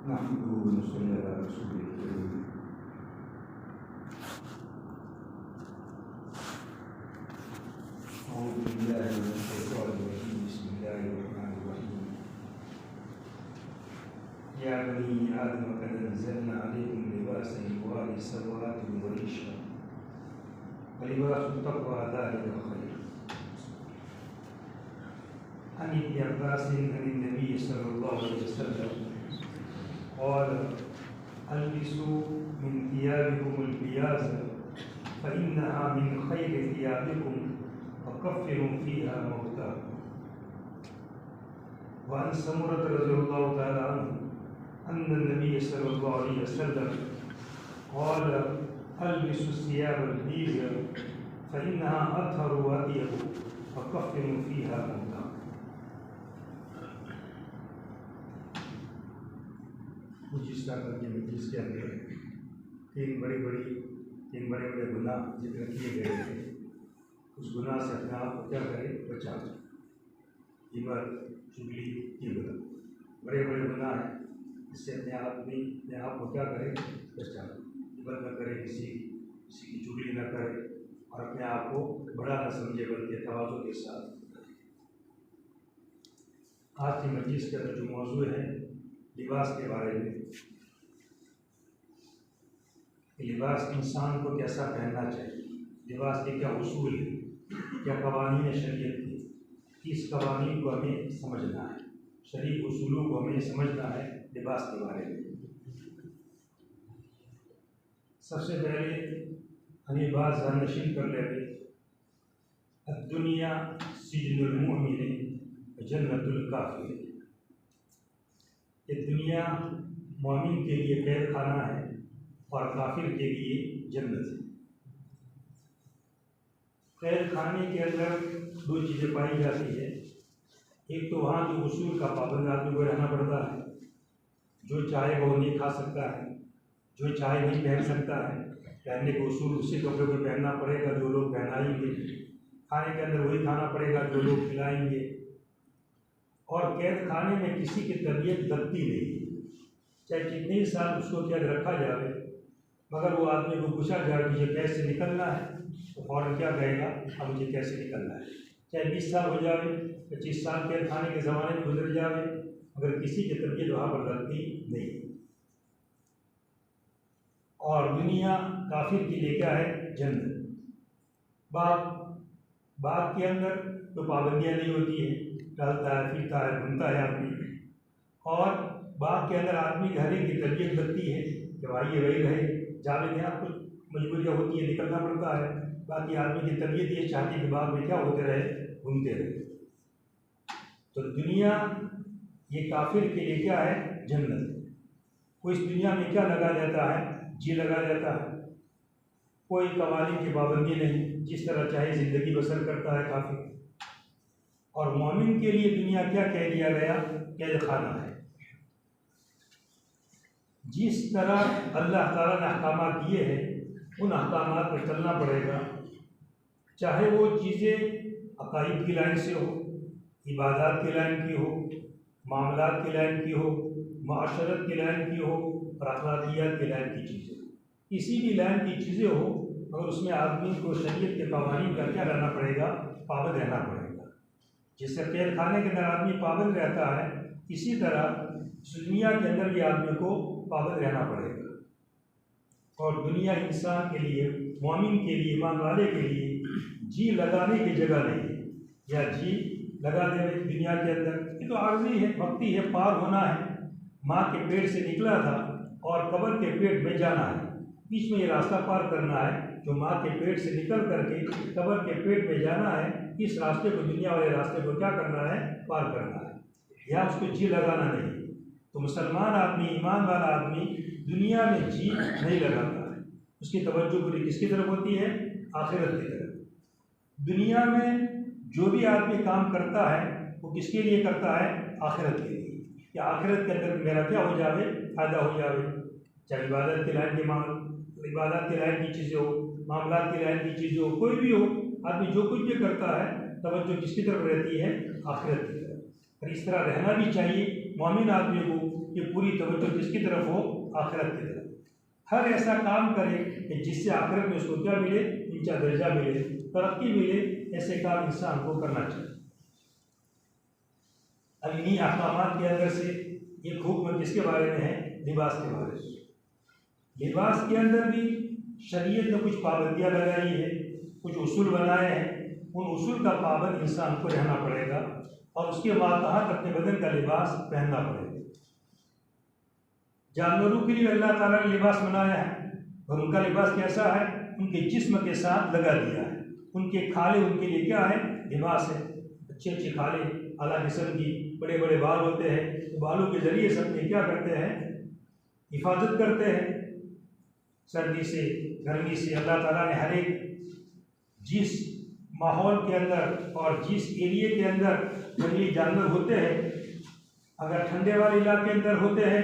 नहमदुहु व नसल्ली अला रसूलिल करीम। अऊज़ु बिल्लाहि मिनश शैतानिर रजीम। बिस्मिल्लाहिर रहमानिर रहीम। या बनी आदम क़द अंज़लना अलैकुम लिबासन युवारी सवातिकुम व रिशा व लिबासुत तक़वा ज़ालिका खैर। अन इब्न अब्बास अन नबी सल्लल्लाहु अलैहि वसल्लम क़ाल अल्बिसू मिन थियाबिकुमुल बियाज़ फ़इन्नहा मिन खैरि थियाबिकुम व कफ़्फ़िरू फ़ीहा मौताकुम। व अन समुरत रज़ियल्लाहु तआला अन्हु अन्न नबी सल्लल्लाहु अलैहि वसल्लम क़ाल अल्बिसू सियाबल बीज़ फ़इन्नहा अत्हरु व अत्यबु व कफ़्फ़िरू फ़ीहा मौताकुम। जिसका जिसके अंदर तीन बड़े बड़े गुनाह जिक्र किए गए थे, उस गुनाह से अपने आप को क्या करे, बचा। ग़ीबत, चुगली, ग़ीबत बड़े गुनाह हैं। इससे अपने आप को क्या करे, बचा। ग़ीबत न करे, किसी की चुगली न करे और अपने आप को बड़ा न समझे, बल्कि तवाज़ु के साथ। आज की मजलिस का जो मौजू है लिबास के बारे में। लिबास इंसान को कैसा पहनना चाहिए, लिबास के क्या उसूल है, क्या कवानीन शरीयत है, इस कवानीन को हमें समझना है, शरीय उसूलों को हमें समझना है लिबास के बारे में। सबसे पहले हमें बात ज़ानशीन कर लेते। दुनिया सिजनुल मुमिन जन्नतुल काफिर। ये दुनिया मोमिन के लिए कैद खाना है और काफिर के लिए जन्नत है। कैद खाने के अंदर दो चीज़ें पाई जाती है। एक तो वहाँ के उसूल का पाबंद आदमी को रहना पड़ता है। जो चाहे वो नहीं खा सकता है, जो चाहे नहीं पहन सकता है। पहनने के उसूल उसी कपड़े को पहनना पड़ेगा जो लोग पहनाएंगे। खाने के अंदर वही खाना पड़ेगा जो लोग खिलाएंगे। और कैद खाने में किसी की तबीयत दबती नहीं, चाहे कितने ही साल उसको कैद रखा जाए, मगर वो आदमी को पूछा जाए मुझे कैसे निकलना है तो फ़ौरन क्या कहेगा, अब मुझे कैसे निकलना है। चाहे 20 साल हो जाए, 25 साल कैद खाने के ज़माने में गुजर जाए, मगर किसी की तबीयत वहाँ पर दबती नहीं। और दुनिया काफिर के लिए क्या है, जन्नत। बाग के अंदर तो पाबंदियाँ नहीं होती है, टहलता है, फिरता है, घूमता है आदमी। और बाग के अंदर आदमी की हर एक की तबीयत लगती है कि भाई ये वही रहे, जावेद यहाँ कुछ मजबूरियाँ होती है, निकलना पड़ता है। बाकी आदमी की तबीयत ये चाहती है कि बाग में क्या होते रहे, घूमते रहे। तो दुनिया ये काफिर के लिए क्या है, जन्नत। कोई इस दुनिया में क्या लगा जाता है, जी लगा जाता है। कोई कवानी की पाबंदी नहीं, जिस तरह चाहे ज़िंदगी बसर करता है काफिर। और मोमिन के लिए दुनिया क्या कह दिया गया, कैद खाना है। जिस तरह अल्लाह ताला ने अहकामात दिए हैं उन अहकामात पर चलना पड़ेगा। चाहे वो चीज़ें अकाईद की लाइन से हो, इबादत की लाइन की हो, मामलात की लाइन की हो, माशरत की लाइन की हो और अखलाकियात की लाइन की चीज़ें, किसी भी लाइन की चीज़ें हो, मगर उसमें आदमी को शरीयत के कवानीन का क्या रहना पड़ेगा, पाबंद रहना पड़ेगा। जिससे कैद खाने के अंदर आदमी पाबंद रहता है, इसी तरह दुनिया के अंदर भी आदमी को पाबंद रहना पड़ेगा। और दुनिया इंसान के लिए, मोमिन के लिए, ईमान वाले के लिए जी लगाने की जगह नहीं है, या जी लगा दे दुनिया के अंदर। ये तो आर्जी है, वक्ती है, पार होना है। माँ के पेट से निकला था और कब्र के पेट में जाना है, बीच में ये रास्ता पार करना है। जो माँ के पेट से निकल करके कब्र के पेट में जाना है, इस रास्ते को, दुनिया वाले रास्ते को क्या करना है, पार करना है, या उसको जी लगाना नहीं। तो मुसलमान आदमी, ईमान वाला आदमी दुनिया में जी नहीं लगाता है। उसकी तवज्जो पूरी किसकी तरफ होती है, आखिरत की तरफ। दुनिया में जो भी आदमी काम करता है वो किसके लिए करता है, आखिरत के लिए, कि आखिरत के अंदर मेरा क्या हो जाए, फ़ायदा हो जाए। चाहे इबादत के लाइन की चीज़ें हो, मामलात की लाइन की चीज़ें हो, कोई भी हो, आदमी जो कुछ भी करता है तवज्जो किसकी तरफ रहती है, आखिरत की तरफ। और इस तरह रहना भी चाहिए मोमिन आदमी को कि पूरी तवज्जो किसकी तरफ हो, आखिरत की तरफ। हर ऐसा काम करे कि जिससे आखिरत में उसको क्या मिले, ऊंचा दर्जा मिले, तरक्की मिले, ऐसे काम इंसान को करना चाहिए। अब इन्हीं अहकामात के अंदर से एक हुक्म किसके बारे में है, लिबास के बारे में। लिबास के अंदर भी शरीयत ने कुछ पाबंदियाँ लगाई है, कुछ उसूल बनाए हैं। उन उसूल का पाबंद इंसान को रहना पड़ेगा और उसके मातहत अपने बदन का लिबास पहनना पड़ेगा। जानवरों के लिए अल्लाह ताला ने लिबास बनाया है और उनका लिबास कैसा है, उनके जिस्म के साथ लगा दिया है। उनके खाले उनके लिए क्या है, लिबास है। अच्छे अच्छे खाले, आला किस्म की, बड़े बड़े बाल होते हैं, तो बालों के जरिए से अपने क्या करते हैं, हिफाजत करते हैं सर्दी से, गर्मी से। अल्लाह ताला ने हर एक जिस माहौल के अंदर और जिस एरिए के अंदर जंगली जानवर होते हैं, अगर ठंडे वाले इलाके के अंदर होते हैं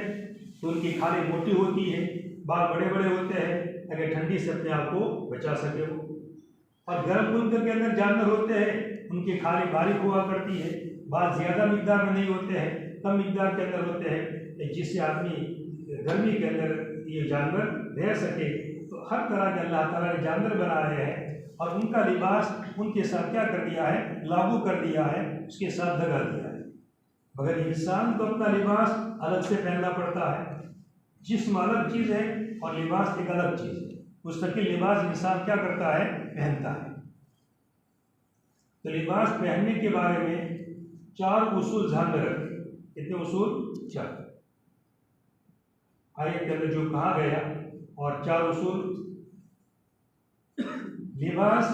तो उनकी खालें मोटी होती है, बाल बड़े बड़े होते हैं, अगर ठंडी से अपने आप को बचा सके वो। और गर्म मुल्क के अंदर जानवर होते हैं, उनकी खालें बारीक हुआ करती है, बाल ज़्यादा मिकदार में नहीं होते हैं, कम मिकदार के अंदर होते हैं, जिससे आदमी गर्मी के अंदर ये जानवर रह सके। तो हर तरह के अल्लाह ताला ने जानवर बनाए हैं और उनका लिबास उनके साथ क्या कर दिया है, लागू कर दिया है, उसके साथ लगा दिया है। मगर इंसान को अपना लिबास अलग से पहनना पड़ता है। जिस्म अलग चीज़ है और लिबास एक अलग चीज़ है। मुस्तकिल लिबास इंसान क्या करता है, पहनता है। तो लिबास पहनने के बारे में 4 उसूल ध्यान में रखें। कितने उसूल? 4। आयत के अंदर जो कहा गया और 4 उसूल। लिबास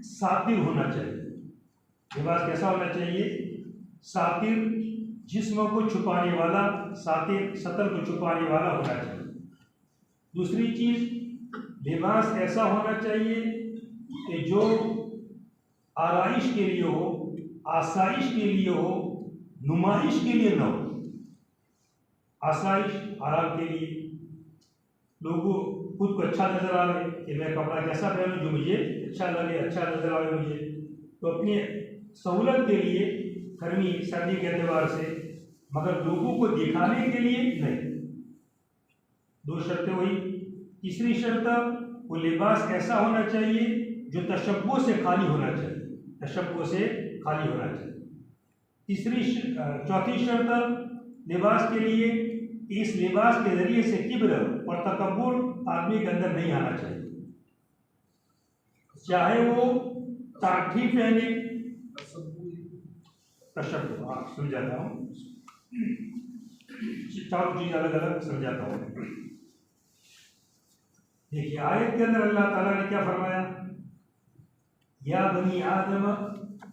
सातिर होना चाहिए। लिबास कैसा होना चाहिए? सातिर, जिस्म को छुपाने वाला, सातिर सतर को छुपाने वाला होना चाहिए। दूसरी चीज, लिबास ऐसा होना चाहिए कि जो आराइश के लिए हो, आसाइश के लिए हो, नुमाइश के लिए न हो। आसाइश, आराम के लिए, लोगों खुद को अच्छा नजर आवे कि मैं कपड़ा कैसा पहनूं जो मुझे अच्छा लगे, अच्छा नजर आवे मुझे, तो अपनी सहूलत के लिए, गर्मी सर्दी के एतबार से, मगर लोगों को दिखाने के लिए नहीं। 2 शर्तें हुई। तीसरी शर्त, वो लिबास ऐसा होना चाहिए जो तशब्बुह से खाली होना चाहिए, तशब्बुह से खाली होना चाहिए। चौथी शर्त लिबास के लिए, इस लिबास के जरिए से किब्र और तकब्बुर आदमी के अंदर नहीं आना चाहिए। चाहे वो ताठी पहने, तशब्बुह, समझाता हूँ, 4 चीज अलग अलग समझाता हूँ। देखिए आयत के अंदर अल्लाह ताला ने क्या फरमाया, या बनी आदम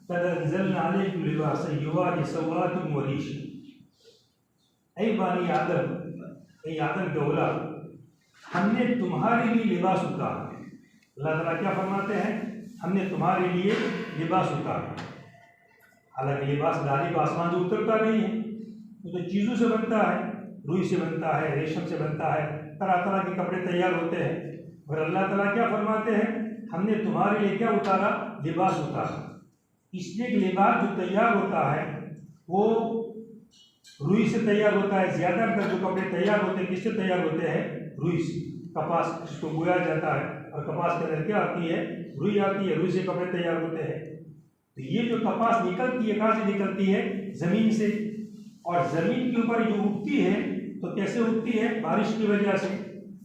कद अंज़लना अलैकुम लिबासन युवारी सवातुम व रीश। ऐ बनी आदम, ऐ आदम के औलाद, हमने तुम्हारे लिए लिबास उतारा। अल्लाह ताला क्या फरमाते हैं, हमने तुम्हारे लिए लिबास उतारा। हालांकि लिबास डाली आसमान से उतरता नहीं है, वो तो चीज़ों से बनता है, रुई से बनता है, रेशम से बनता है, तरह तरह के कपड़े तैयार होते हैं। और अल्लाह ताला क्या फरमाते हैं, हमने तुम्हारे लिए क्या उतारा, लिबास उतारा। इसलिए कि लिबास जो तैयार होता है वो रुई से तैयार होता है। ज़्यादातर जो कपड़े तैयार होते हैं किससे तैयार होते हैं, रुई से। कपास जिसको बोया जाता है और कपास के अंदर क्या आती है, रुई आती है, रुई से कपड़े तैयार होते हैं। तो ये जो कपास निकलती है कहाँ से निकलती है, ज़मीन से। और ज़मीन के ऊपर जो उगती है तो कैसे उगती है, बारिश की वजह से।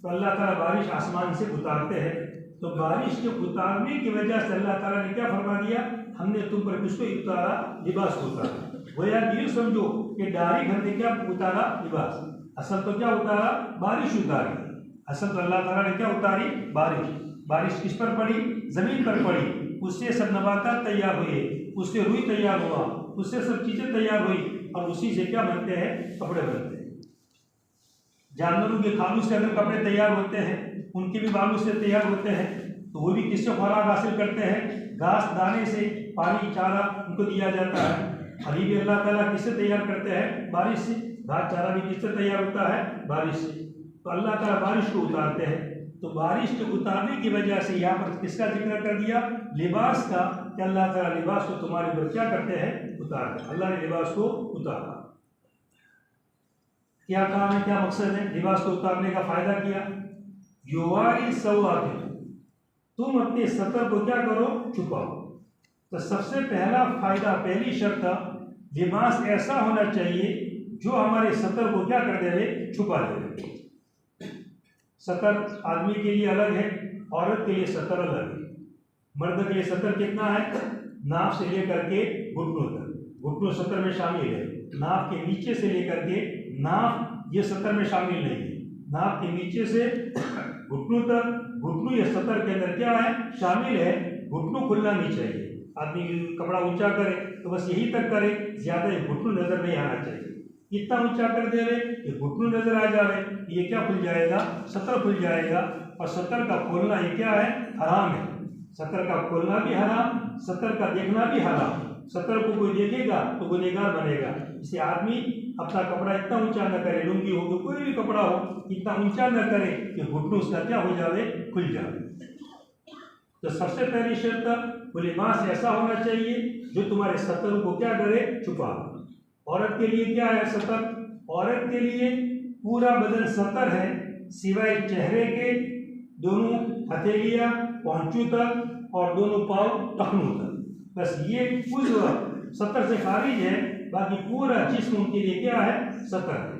तो अल्लाह ताला बारिश आसमान से उतारते हैं। तो बारिश के उतारने की वजह से अल्लाह ताला ने क्या फरमा दिया, हमने तुम पर किसको उतारा, लिबास को उतारा। गोया ये समझो कि डायरेक्ट हमने क्या उतारा, लिबास। असल तो क्या उतारा, बारिश उतारी। असल तो अल्लाह ताला ने क्या उतारी, बारिश। बारिश किस पर पड़ी, जमीन पर पड़ी। उससे सब नबातात तैयार हुए, उससे रुई तैयार हुआ, उससे सब चीजें तैयार हुई और उसी से क्या बनते हैं, कपड़े बनते हैं। जानवरों के खालों से अगर कपड़े तैयार होते हैं, उनके भी बालों से तैयार होते हैं, तो वो भी किससे खुराक हासिल करते हैं, घास दाने से, पानी चारा उनको दिया जाता है। अभी भी अल्लाह ताला किससे तैयार करते हैं, बारिश से। घास चारा भी किससे तैयार होता है, बारिश से। तो अल्लाह ताला बारिश को उतारते हैं। तो बारिश के उतारने की वजह से यहाँ पर किसका जिक्र कर दिया, लिबास का, कि अल्लाह ताला लिबास को तुम्हारे ऊपर क्या करते हैं, उतार दिया, अल्लाह ने लिबास को उतारा। क्या काम है, क्या मकसद है लिबास को उतारने का? फायदा किया, युवारी सवातिकुम, तुम अपने सतर को क्या करो, छुपाओ। तो सबसे पहला फायदा, पहली शर्त, लिबास ऐसा होना चाहिए जो हमारे सतर को क्या कर दे, छुपा दे। सतर आदमी के लिए अलग है, औरत के लिए सतर अलग है। मर्द के लिए सतर कितना है, नाक से लेकर के घुटनों तक, घुटनों सतर में शामिल है। नाक के नीचे से लेकर के नाक ये सतर में शामिल नहीं है। नाक के नीचे से घुटनों तक, घुटनों ये सतर के अंदर क्या है, शामिल है। घुटनों खुलना नहीं चाहिए। आदमी कपड़ा ऊंचा करे तो बस यही तक करे, ज्यादा घुटनों नजर नहीं आना चाहिए। इतना ऊंचा कर दे रहे ये घुटनों नजर आ जाए, ये क्या खुल जाएगा, सतर खुल जाएगा। और सतर का खोलना ये क्या है, हराम है। सतर का खोलना भी हराम, सतर का देखना भी हराम। सतर को कोई देखेगा तो गुनहगार बनेगा। इसे आदमी अपना कपड़ा इतना ऊंचा न करे, लुंगी हो तो कोई भी कपड़ा हो, इतना ऊंचा न करे कि घुटनों उसका क्या हो जाए, खुल जाए। तो सबसे पहली शर्त, वो लिबास ऐसा होना चाहिए जो तुम्हारे सतर को क्या करे, छुपा। औरत के लिए क्या है सतर, औरत के लिए पूरा बदन सतर है, सिवाय चेहरे के दोनों हथेलियां पहुंचू तक और दोनों पांव टखनों तक, बस ये कुछ सतर से खारिज है। बाकी पूरा जिस्म उनके लिए क्या है, सतर है।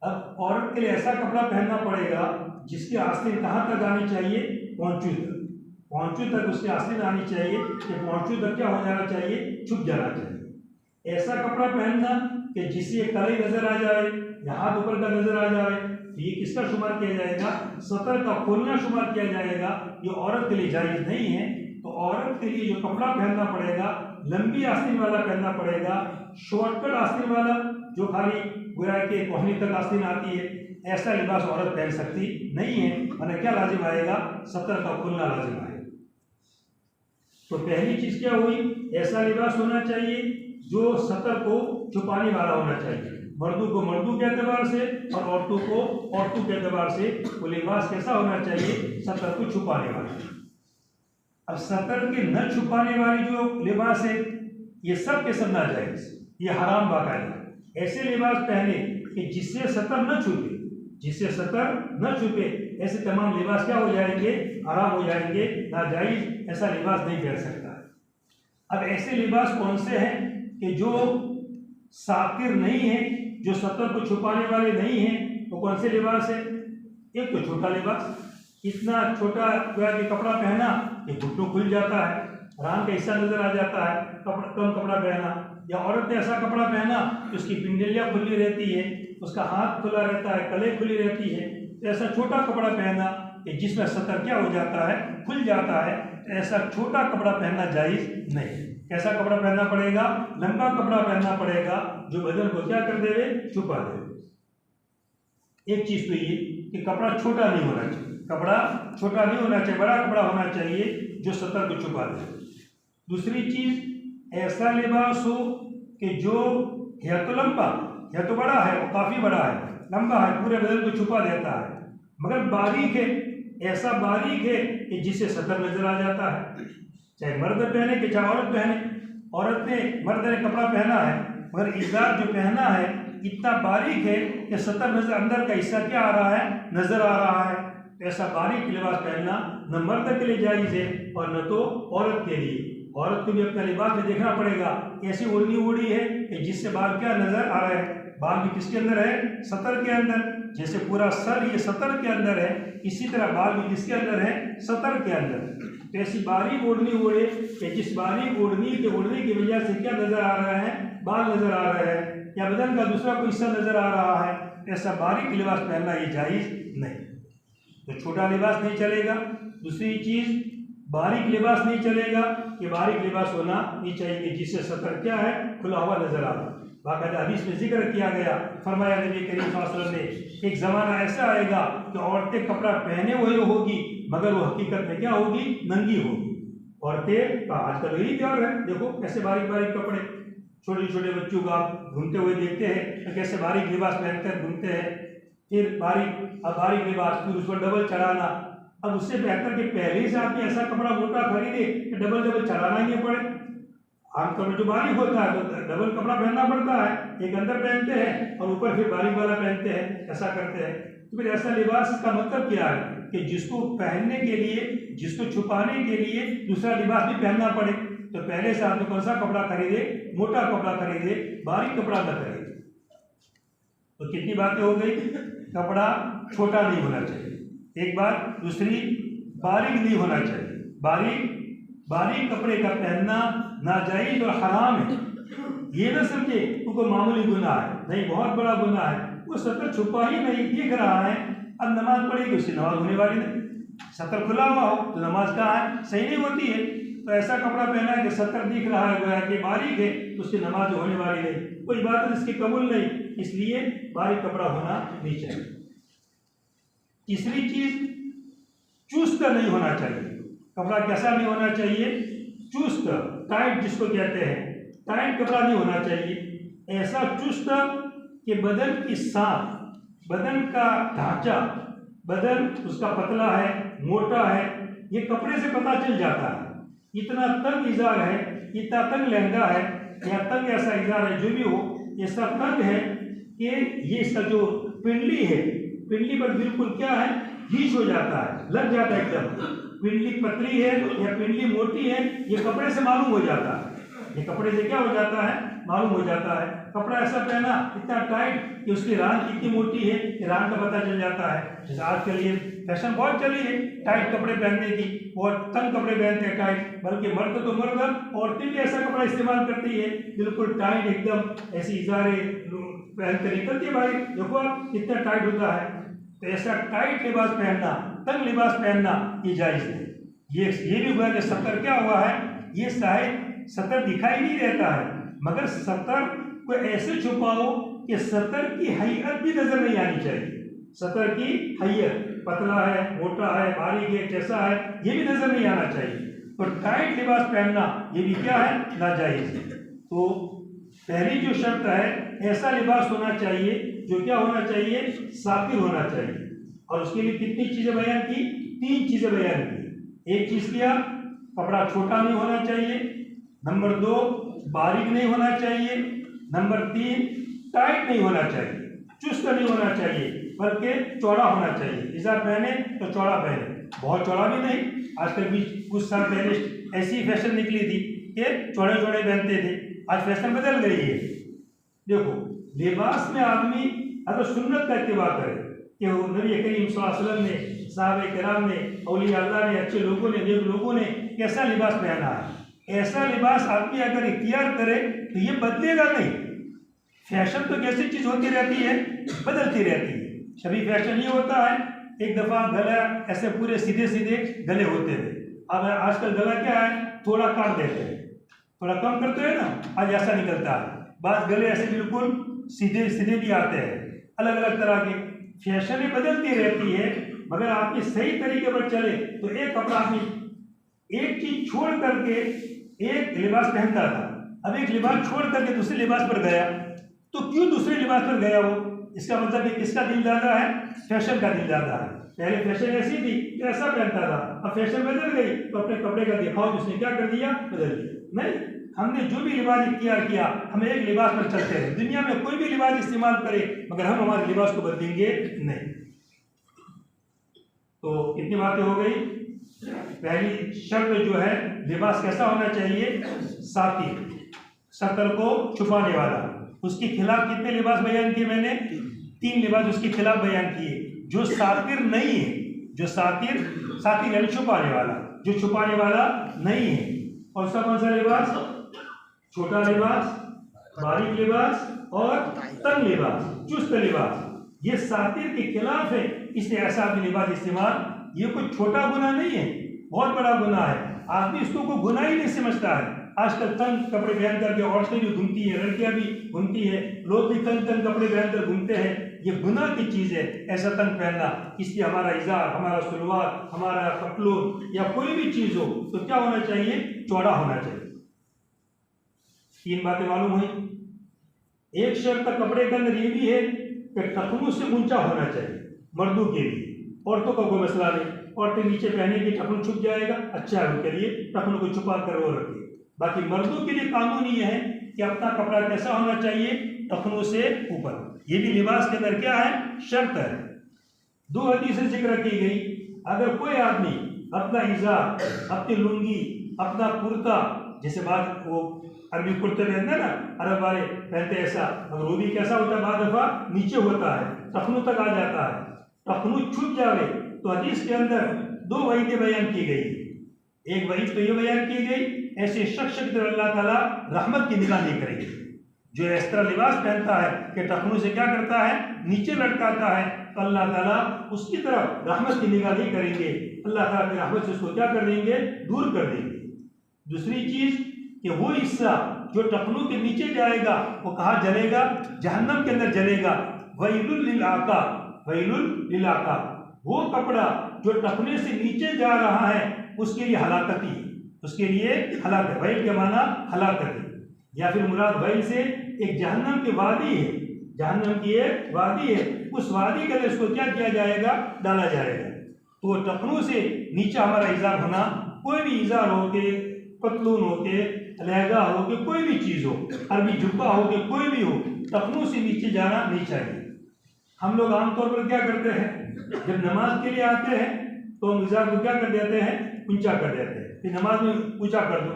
अब औरत के लिए ऐसा कपड़ा पहनना पड़ेगा जिसकी आस्तीन कहाँ तक आनी चाहिए, पहुंचू तक। पहुंचू तक उसकी आस्तीन आनी चाहिए कि पहुंचू तक क्या हो जाना चाहिए, छुप जाना चाहिए। ऐसा कपड़ा पहनना कि जिससे कलाई नजर आ जाए या हाथ ऊपर का नजर आ जाए, तो ये किसका शुमार किया जाएगा, सतर का खोलना शुमार किया जाएगा। ये औरत के लिए जायज नहीं है। तो औरत के लिए जो कपड़ा पहनना पड़ेगा, लंबी आस्तीन वाला पहनना पड़ेगा। शॉर्टकट आस्तीन वाला जो खाली गोया के कोहनी तक आस्तीन आती है, ऐसा लिबास औरत पहन सकती नहीं है। मैंने क्या लाजिम आएगा, सतर का खोलना लाजिम आएगा। तो पहली चीज क्या हुई, ऐसा लिबास होना चाहिए जो सतर को छुपाने वाला होना चाहिए। मर्दों को मर्दों के एतबार से और औरतों को औरतों के एतबार से वो लिबास कैसा होना चाहिए, सतर को छुपाने वाला। अब सतर के न छुपाने वाली जो लिबास है, ये सब के सब नाजायज, ये हराम बाकायदा। ऐसे लिबास पहने कि जिससे सतर न छुपे, जिससे सतर न छुपे, ऐसे तमाम लिबास क्या हो जाएंगे, हराम हो जाएंगे, नाजायज। ऐसा लिबास नहीं पहन सकता। अब ऐसे लिबास कौन से हैं कि जो सातिर नहीं है, जो सतर को छुपाने वाले नहीं हैं, वो कौन से लिबास है। एक तो छोटा लिबास, इतना छोटा कपड़ा पहना कि घुटनों खुल जाता है, रान का हिस्सा नजर आ जाता है, कम कपड़ा पहना। या औरत ने ऐसा कपड़ा पहना कि उसकी पिंडलियां खुली रहती है, उसका हाथ खुला रहता है, कले खुली रहती है। तो ऐसा छोटा कपड़ा पहना कि जिसमें सतर क्या हो जाता है, खुल जाता है। तो ऐसा छोटा कपड़ा पहनना जायज नहीं। कैसा कपड़ा पहनना पड़ेगा, लंबा कपड़ा पहनना पड़ेगा जो बदन को क्या कर देवे, छुपा दे। एक चीज तो ये कि कपड़ा छोटा नहीं होना चाहिए, कपड़ा छोटा नहीं होना चाहिए, बड़ा कपड़ा होना चाहिए जो सतर को छुपा दे। दूसरी चीज, ऐसा लिबास हो कि जो या तो लंबा या तो बड़ा है, वो काफी बड़ा है, लंबा है, पूरे बदन को छुपा देता है, मगर बारीक है, ऐसा बारीक है कि जिससे सतर नजर आ जाता है। चाहे मर्द पहने कि चाहे औरत पहने, औरत ने मर्द ने कपड़ा पहना है मगर इज़ार जो पहना है इतना बारीक है कि सतर नजर, अंदर का हिस्सा क्या आ रहा है, नजर आ रहा है। तो ऐसा बारीक लिबास पहनना न मर्द के लिए जायज है और न तो औरत के लिए। औरत को भी अपना लिबास में देखना पड़ेगा, ऐसी ओढ़नी ओढ़ी है कि जिससे बाल क्या नजर आ रहा है, बाल भी किसके अंदर है, सतर के अंदर। जैसे पूरा सर ये सतर के अंदर है, इसी तरह बाल भी किसके अंदर है, सतर के अंदर। तो ऐसी बारीक ओढ़नी ओढ़े कि जिस बारीक ओढ़नी के ओढ़ने की वजह से क्या नजर आ रहा है, बाल नजर आ रहे हैं या बदन का दूसरा कोई हिस्सा नजर आ रहा है। ऐसा बारीक लिबास पहनना ये जायज नहीं। तो छोटा लिबास नहीं चलेगा। दूसरी चीज, बारीक लिबास नहीं चलेगा कि बारीक लिबास होना नहीं चाहिए कि जिससे सतर क्या है, खुला हुआ नजर आ रहा है। बाकायदा हदीस में जिक्र किया गया, फरमाया नबी करीम सल्लल्लाहु अलैहि वसल्लम ने, एक जमाना ऐसा आएगा कि औरतें कपड़ा पहने हुए होगी मगर वो हकीकत में क्या होगी, नंगी होगी। औरतें का आजकल यही दौर है, देखो कैसे बारीक बारीक कपड़े, छोटे छोटे बच्चों का घूमते हुए देखते हैं तो कैसे बारीक लिबास पहनकर घूमते हैं। फिर बारीक लिबास, फिर उस पर डबल चढ़ाना। अब उससे बेहतर कि पहले से आपने ऐसा कपड़ा मोटा खरीदे कि डबल चढ़ाना ही नहीं पड़े। आमतौर में जो बारीक होता है तो डबल कपड़ा पहनना पड़ता है, एक अंदर पहनते हैं और ऊपर फिर बारीक वाला पहनते हैं, ऐसा करते हैं। तो फिर ऐसा लिबास का मतलब क्या है कि जिसको पहनने के लिए, जिसको छुपाने के लिए दूसरा लिबास भी पहनना पड़े। तो पहले से आपने कौन सा कपड़ा खरीदे, मोटा कपड़ा खरीदे, बारीक कपड़ा न खरीदे। तो कितनी बातें हो गई, कपड़ा छोटा नहीं होना चाहिए एक बात, दूसरी बारीक नहीं होना चाहिए, बारीक कपड़े का पहनना नाजायज और हराम है। ये ना समझे वो कोई मामूली गुनाह है, नहीं, बहुत बड़ा गुनाह है। वो सतर छुपा ही नहीं, दिख रहा है, अब नमाज पढ़ेगी उसकी नमाज होने वाली नहीं। सतर खुला हुआ हो तो नमाज कहाँ है, सही नहीं होती है। तो ऐसा कपड़ा पहना है कि सतर दिख रहा है, गोया कि बारीक है, तो उसकी नमाज होने वाली नहीं, कोई इबादत इसकी कबूल नहीं, इसलिए बारीक कपड़ा होना नहीं चाहिए। तीसरी चीज, चुस्त नहीं होना चाहिए। कपड़ा कैसा नहीं होना चाहिए, चुस्त, टाइट जिसको कहते हैं, टाइट कपड़ा नहीं होना चाहिए। ऐसा चुस्त कि बदन की सांस, बदन का ढांचा, बदन उसका पतला है, मोटा है, ये कपड़े से पता चल जाता है। इतना तंग इजार है, इतना तंग लहंगा है या तंग ऐसा इजार है, जो भी हो, ऐसा तंग है कि ये इसका जो पिंडली है, पिंडली पर बिल्कुल क्या है, घींच हो जाता है, लग जाता है एकदम। पिंडली पतली है या पिंडली मोटी है, ये कपड़े से मालूम हो जाता है। ये कपड़े से क्या हो जाता है, मालूम हो जाता है। कपड़ा ऐसा पहना इतना टाइट कि उसकी रान कितनी मोटी है, कि रान का पता चल जाता है। जैसे आजकल ये फैशन बहुत चली है टाइट कपड़े पहनने की, बहुत तंग कपड़े पहनते हैं टाइट, बल्कि मर्द तो मर्द, औरतें भी ऐसा कपड़ा इस्तेमाल करती है, बिल्कुल टाइट एकदम, ऐसी इजारे पहन कर निकलती है भाई, देखो आप कितना टाइट होता है। तो ऐसा टाइट लिबास पहनना, तंग लिबास पहनना ये जायज है। ये भी हुआ कि सतर क्या हुआ है, ये शायद सतर दिखाई नहीं देता है, मगर सतर को ऐसे छुपाओ कि सतर की हैयत भी नजर नहीं आनी चाहिए। सतर की हैयत, पतला है, मोटा है, बारीक है, कैसा है, ये भी नजर नहीं आना चाहिए। तो टाइट लिबास पहनना ये भी क्या है, नाजायज है। तो पहली जो शर्त है, ऐसा लिबास होना चाहिए जो क्या होना चाहिए, सातिर होना चाहिए। और उसके लिए कितनी चीजें बयान की, 3 चीजें बयान की। एक चीज किया, कपड़ा छोटा नहीं होना चाहिए। नंबर 2, बारीक नहीं होना चाहिए। नंबर 3, टाइट नहीं होना चाहिए, चुस्त नहीं होना चाहिए, बल्कि चौड़ा होना चाहिए। इज़ार पहने तो चौड़ा पहने, बहुत चौड़ा भी नहीं। आजकल भी कुछ साल पहले ऐसी फैशन निकली थी कि चौड़े चौड़े पहनते थे, आज फैशन बदल गई है। देखो, लिबास में आदमी अगर सुन्नत का इत्तिबा करे कि नबी करीम सल्लल्लाहु अलैहि वसल्लम ने, सहाबे किराम ने, औलिया अल्लाह ने, अच्छे लोगों ने, नेक लोगों ने कैसा लिबास पहना है, ऐसा लिबास आदमी अगर इख्तियार करे तो ये बदलेगा नहीं। फैशन तो कैसी चीज होती रहती है, बदलती रहती है। सभी फैशन ये होता है, एक दफा गला ऐसे पूरे सीधे सीधे गले होते थे, अब आजकल गला क्या है, थोड़ा काट देते हैं, थोड़ा कम करते हैं ना, आज ऐसा निकलता है। बात गले ऐसे बिल्कुल सीधे सीधे भी आते हैं, अलग अलग तरह के। फैशन बदलती रहती है, मगर आपकी सही तरीके पर चले तो एक कपड़ा आदमी एक चीज छोड़ करके एक लिबास पहनता था, अब एक लिबास छोड़ करके दूसरे लिबास पर गया, तो क्यों दूसरे लिबास पर गया वो, इसका मतलब है किसका दिल ज्यादा है, फैशन का दिल ज्यादा है। पहले फैशन ऐसी थी कि ऐसा पहनता था, अब फैशन बदल गई तो अपने कपड़े का दिखाओ उसने क्या कर दिया, बदल दिया। नहीं, हमने जो भी लिबास इख्तियार किया, हम एक लिबास पर चलते हैं। दुनिया में कोई भी लिबास इस्तेमाल करे, मगर हम हमारे लिबास को बदलेंगे नहीं। तो कितनी बातें हो गई। पहली शर्त जो है, लिबास कैसा होना चाहिए, सातिर, सतर को छुपाने वाला। उसके खिलाफ कितने लिबास बयान किए मैंने, 3 लिबास उसके खिलाफ बयान किए। जो सातिर नहीं है, जो सातिर यानी छुपाने वाला, जो छुपाने वाला नहीं है। और सा कौन सा लिबास, छोटा लिबास, बारीक लिबास और तंग लिबास, चुस्त लिबास, ये सातिर के खिलाफ है। इसलिए ऐसा आदमी लिबास इस्तेमाल, ये कोई छोटा गुनाह नहीं है, बहुत बड़ा गुनाह है। आदमी इसको कोई गुनाह ही नहीं समझता है। आजकल तंग कपड़े पहन करके औरतें भी घूमती है, लड़कियां भी घूमती है, लोग भी तंग कपड़े पहनकर घूमते हैं। ये गुनाह की चीज है ऐसा तंग पहनना। इसलिए हमारा इजार, हमारा सलवार, हमारा पतलून या कोई भी चीज हो तो क्या होना चाहिए, चौड़ा होना चाहिए। 3 बातें मालूम हुई। एक शर्त कपड़े के अंदर ये भी है कि टखनों से ऊंचा होना चाहिए मर्दों के लिए। औरतों का कोई मसला नहीं, औरतें नीचे पहनेगी, टखन छुप जाएगा, अच्छा है उनके लिए, टखनों को छुपा कर वो रखिए। बाकी मर्दों के लिए कानून ये है कि अपना कपड़ा कैसा होना चाहिए, टखनों से ऊपर। ये भी लिबास के अंदर क्या है, शर्त है। 2 हदीसें जिक्र की गई, अगर कोई आदमी अपना इज़ार, अपनी लुंगी, अपना कुर्ता, जैसे बाद वो अरबी कुर्ते पहनते हैं ना, अरब वाले पहनते ऐसा, मगर वो भी कैसा होता है, बाद दफा नीचे होता है, टखनों तक आ जाता है, टखनों छूट जावे तो हदीस के अंदर 2 वईदें बयान की गई। एक वईद तो ये बयान की गई, ऐसे शख्स की तरफ अल्लाह ताला रहमत की निगाह नहीं करेगी, जो इस तरह लिबास पहनता है कि टखनों से क्या करता है, नीचे लटकाता है, तो अल्लाह ताला उसकी तरफ रहमत की निगाह नहीं करेंगे, अल्लाह ताला की रहमत से उसको क्या कर देंगे, दूर कर देंगे। दूसरी चीज कि वो हिस्सा जो टखनों के नीचे जाएगा वो कहाँ जलेगा, जहन्नम के अंदर जलेगा। वैलुल लिल आका, वैलुल लिल आका, वो कपड़ा जो टखने से नीचे जा रहा है उसके लिए हलाकत ही, उसके लिए हलाकत। वैल के माना हलाकत है, या फिर मुराद वैल से एक जहन्नम की वादी है, जहन्नम की एक वादी है, उस वादी के अंदर इसको क्या किया जाएगा, डाला जाएगा। तो टखनों से नीचे हमारा इज़ार होना, कोई भी इज़ार हो के, पतलून हो के, लहंगा हो के, कोई भी चीज़ हो, अरबी जुब्बा हो के, कोई भी हो, टखनों से नीचे जाना नहीं चाहिए। हम लोग आमतौर पर क्या करते हैं, जब नमाज के लिए आते हैं तो हम इज़ार को क्या कर देते हैं, ऊंचा कर देते हैं कि नमाज में ऊंचा कर दो।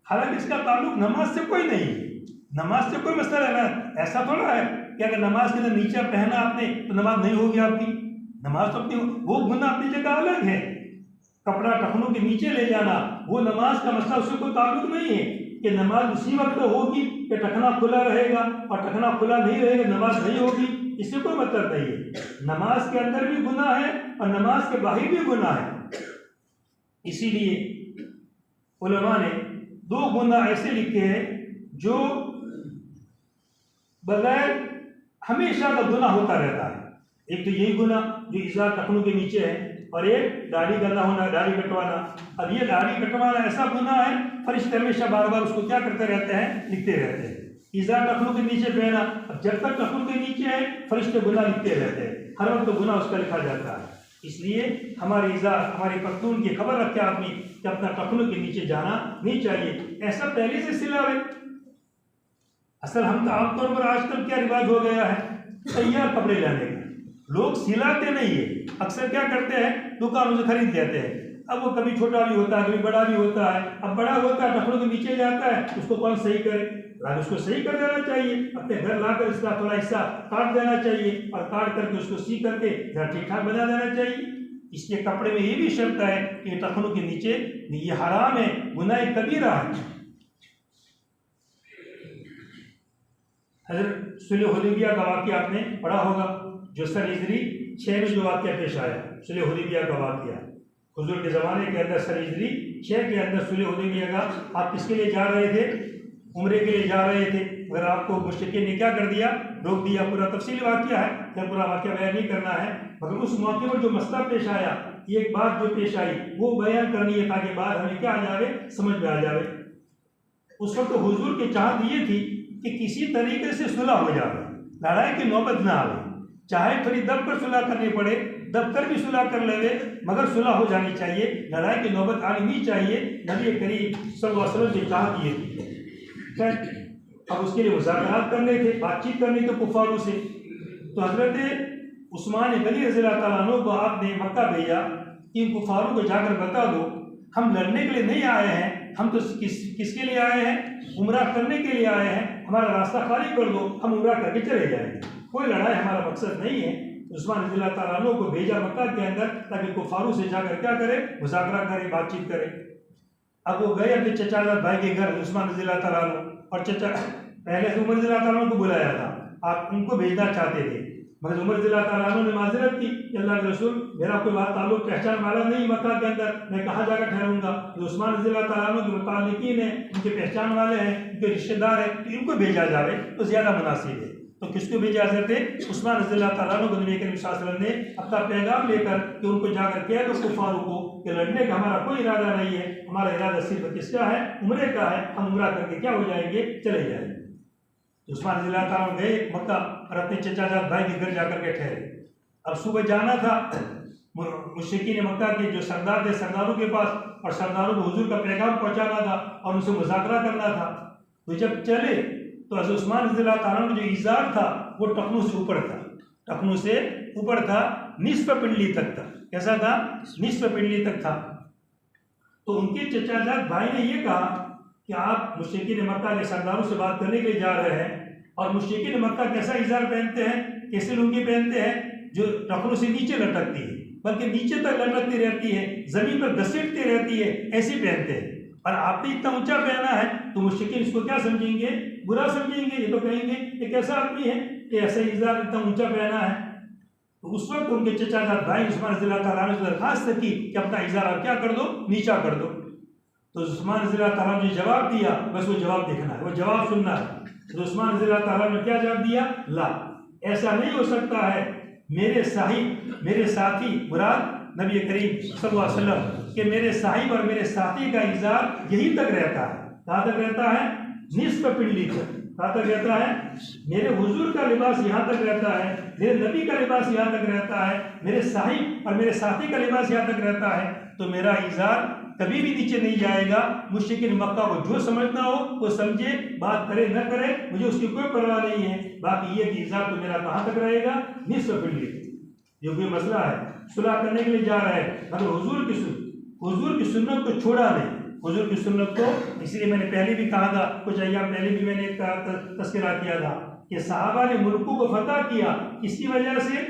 हालांकि इसका ताल्लुक नमाज से कोई नहीं है, नमाज से कोई मसला है ना। ऐसा थोड़ा है कि अगर नमाज के अंदर नीचा पहना आपने तो नमाज नहीं होगी आपकी, नमाज तो अपनी, वो गुनाह अपनी जगह अलग है। कपड़ा टखनों के नीचे ले जाना वो नमाज का मसला, उससे कोई ताल्लुक नहीं है कि नमाज उसी वक्त होगी कि टखना खुला रहेगा, और टखना खुला नहीं रहेगा नमाज नहीं होगी, इससे कोई मतलब नहीं है। नमाज के अंदर भी गुनाह है और नमाज के बाहर भी गुनाह है। इसीलिए उलमा ने 2 गुनाह ऐसे लिखे हैं जो बगैर हमेशा का गुनाह होता रहता है। एक तो यही गुनाह जो इज़ार टखनों के नीचे है, और एक दाढ़ी गंदा होना, दाढ़ी कटवाना। अब ये दाढ़ी कटवाना ऐसा गुनाह है, फरिश्ते हमेशा बार बार उसको क्या करते रहते हैं, लिखते रहते हैं। इज़ार टखनों के नीचे पहना, अब जब तक टखनों के नीचे है फरिश्ते गुनाह लिखते रहते हैं, हर वक्त गुनाह उसका लिखा जाता है। इसलिए हमारे इज़ार, हमारे पख्तून की खबर रखे आदमी कि अपना टखनों के नीचे जाना नहीं चाहिए, ऐसा पहले से सिला है। असल हम तो आमतौर पर आजकल क्या रिवाज हो गया है, तैयार कपड़े लाने का, लोग सिलाते नहीं है, अक्सर क्या करते हैं, दुकानों से खरीद लेते हैं। अब वो कभी छोटा भी होता है, कभी बड़ा भी होता है। अब बड़ा होता है, टखनों के नीचे जाता है, उसको कौन सही करे, उसको सही कर देना चाहिए, अपने घर लाकर इसका थोड़ा हिस्सा काट देना चाहिए, और काट करके उसको सी करके घर ठीक ठाक बना देना चाहिए। इसके कपड़े में ये भी शर्त है कि टखनों के नीचे, ये हराम है, गुनाह कबीरा है। हज़रत सुलह हुदैबिया का वाक़या आपने पढ़ा होगा, जो सन हिजरी 6 में जो वाक़या पेश आया, सुलह हुदैबिया का वाक़या। हुजूर के ज़माने के अंदर सन हिजरी 6 के अंदर सुलह हुदैबिया का, आप किसके लिए जा रहे थे, उम्रे के लिए जा रहे थे, मगर आपको मुश्रिकीन ने क्या कर दिया, रोक दिया। पूरा तफसीली वाक़या है, क्या पूरा वाक़या बयान नहीं करना है, मगर उस मौके पर जो मसला पेश आया, एक बात जो पेश आई वो बयान करनी है, ताकि बाद हमें क्या आ जाए, समझ में आ जाए। उस वक्त तो हुजूर की चाहत ये थी कि किसी तरीके से सुलह हो जाए, लड़ाई की नौबत ना आवे, चाहे थोड़ी दब कर सुलह करनी पड़े, दब कर भी सुलह कर लेवे, मगर सुलह हो जानी चाहिए, लड़ाई की नौबत आनी नहीं चाहिए। नबी करीम सल्लल्लाहु अलैहि वसल्लम की चाहत ये थी। अब उसके लिए मुज़ाकरात करने थे, बातचीत करनी थी कुफारों से। तो हजरत उस्मान गनी रज़ियल्लाहु ताला अन्हु को आपने मक्का भेजा कि इन कुफारों को जाकर बता दो, हम लड़ने के लिए नहीं आए हैं, हम तो किसके लिए आए हैं, उम्रा करने के लिए आए हैं, हमारा रास्ता खाली कर दो, हम उम्रा करके चले जाएंगे, कोई लड़ाई हमारा मकसद नहीं है। उस्मान रज़ियल्लाहु ताला अन्हु को भेजा मक्का के अंदर, ताकि कुफारों से जाकर क्या करे, मुज़ाकरा करे, बातचीत करे। अब वो गए अपने चचाजाद भाई के घर, उस्मान रज़ियल्लाहु ताला अन्हु, और चचा पहले से उमर रज़ियल्लाहु ताला अन्हु को बुलाया था, आप उनको भेजना चाहते थे, मगर उमर रज़ियल्लाहु ताला अन्हु ने माज़रत की कि अल्लाह के रसूल, मेरा कोई बात ताल्लुक पहचान वाला नहीं मक्का के अंदर, मैं कहाँ जाकर ठहरूंगा। तो उस्मान रज़ियल्लाहु ताला अन्हु के मुताल्लिकीन है, उनके पहचान वाले हैं, उनके रिश्तेदार हैं, तो इनको भेजा जाए तो ज़्यादा मुनासिब है। तो किसको भेजा जाते, उस्मान रज़ियल्लाहु ताला अन्हु को नबी करीम सल्लल्लाहु अलैहि वसल्लम ने अपना पैगाम लेकर कि उनको जाकर कह दो कुफारों को कि लड़ने का हमारा कोई इरादा नहीं है, हमारा इरादा सिर्फ किसका है, उम्रे का है, हम उम्रा करके क्या हो जाएंगे, चले जाएंगे। उस्मान रज़ियल्लाहु ताला गए मक्का और अपने चचाजाद भाई के घर जाकर के ठहरे। अब सुबह जाना था, मुशरिकीन मक्का के जो सरदार थे, सरदारों के पास, और सरदारों को हुजूर का पैगाम पहुंचाना था और उनसे मुज़ाकरा करना था। तो जब चले तो हज़रत उस्मान रज़ियल्लाहु ताला अन्हु का जो इज़ार था वो टखनों से ऊपर था, टखनों से ऊपर था, निस्फ पिंडली तक था। कैसा था? निस्फ पिंडली तक था। तो उनके चचाजाद भाई ने ये कहा कि आप मुशरिकीन मक्का के सरदारों से बात करने के लिए जा रहे हैं, और मुशरिकीन मक्का कैसा इज़ार पहनते हैं, कैसे लुंगी पहनते हैं, जो टखनों से नीचे लटकती है, बल्कि नीचे तक लटकती रहती है, जमीन पर घसीटती रहती है, ऐसे पहनते हैं। और आपने इतना ऊंचा पहना है तो मुशरिकीन इसको क्या समझेंगे? बुरा समझेंगे। ये तो कहेंगे ये कैसा आदमी है कि ऐसे इज़ार इतना ऊंचा पहना है। तो उस वक्त उनके चचाजाद भाई उस्मान रज़ियल्लाहु ताला अन्हु से दरखास्त की कि अपना इज़ार आप क्या कर दो, नीचा कर दो। तो उस्मान रज़ियल्लाहु ताला अन्हु ने जवाब दिया, बस वो जवाब देखना है, वो जवाब सुनना है। तो उस्मान रज़ियल्लाहु ताला अन्हु ने क्या जवाब दिया? ला, ऐसा नहीं हो सकता है, मेरे साहिब, मेरे साथी, मुराद नबी करीम सल्लल्लाहु अलैहि वसल्लम के मेरे साहिब और मेरे साथी का इज़ार यहीं तक रहता है। कहाँ तक रहता है? निस्फ पिंडली तक। कहाँ तक रहता है? मेरे हुजूर का लिबास यहाँ तक रहता है, मेरे नबी का लिबास यहाँ तक रहता है, मेरे साहिब और मेरे साथी का लिबास यहाँ तक रहता है। तो मेरा इज़ार कभी भी नीचे नहीं जाएगा। मुशरिकीन मक्का को जो समझना हो वो समझे, बात करे न करे, मुझे उसकी कोई परवाह नहीं है। बाकी ये कि इज़ार तो मेरा कहाँ तक रहेगा? निस्फ पिंडली। ये कोई मसला है, सुलह करने के लिए जा रहा है, मगर हुजूर की सुन्नत को छोड़ा नहीं, हुजूर की सुन्नत को। इसलिए मैंने पहले भी कहा था, कुछ अय्याम पहले भी मैंने तस्करा किया था कि सहाबा ने मुल्कों को फतह किया किसकी वजह से?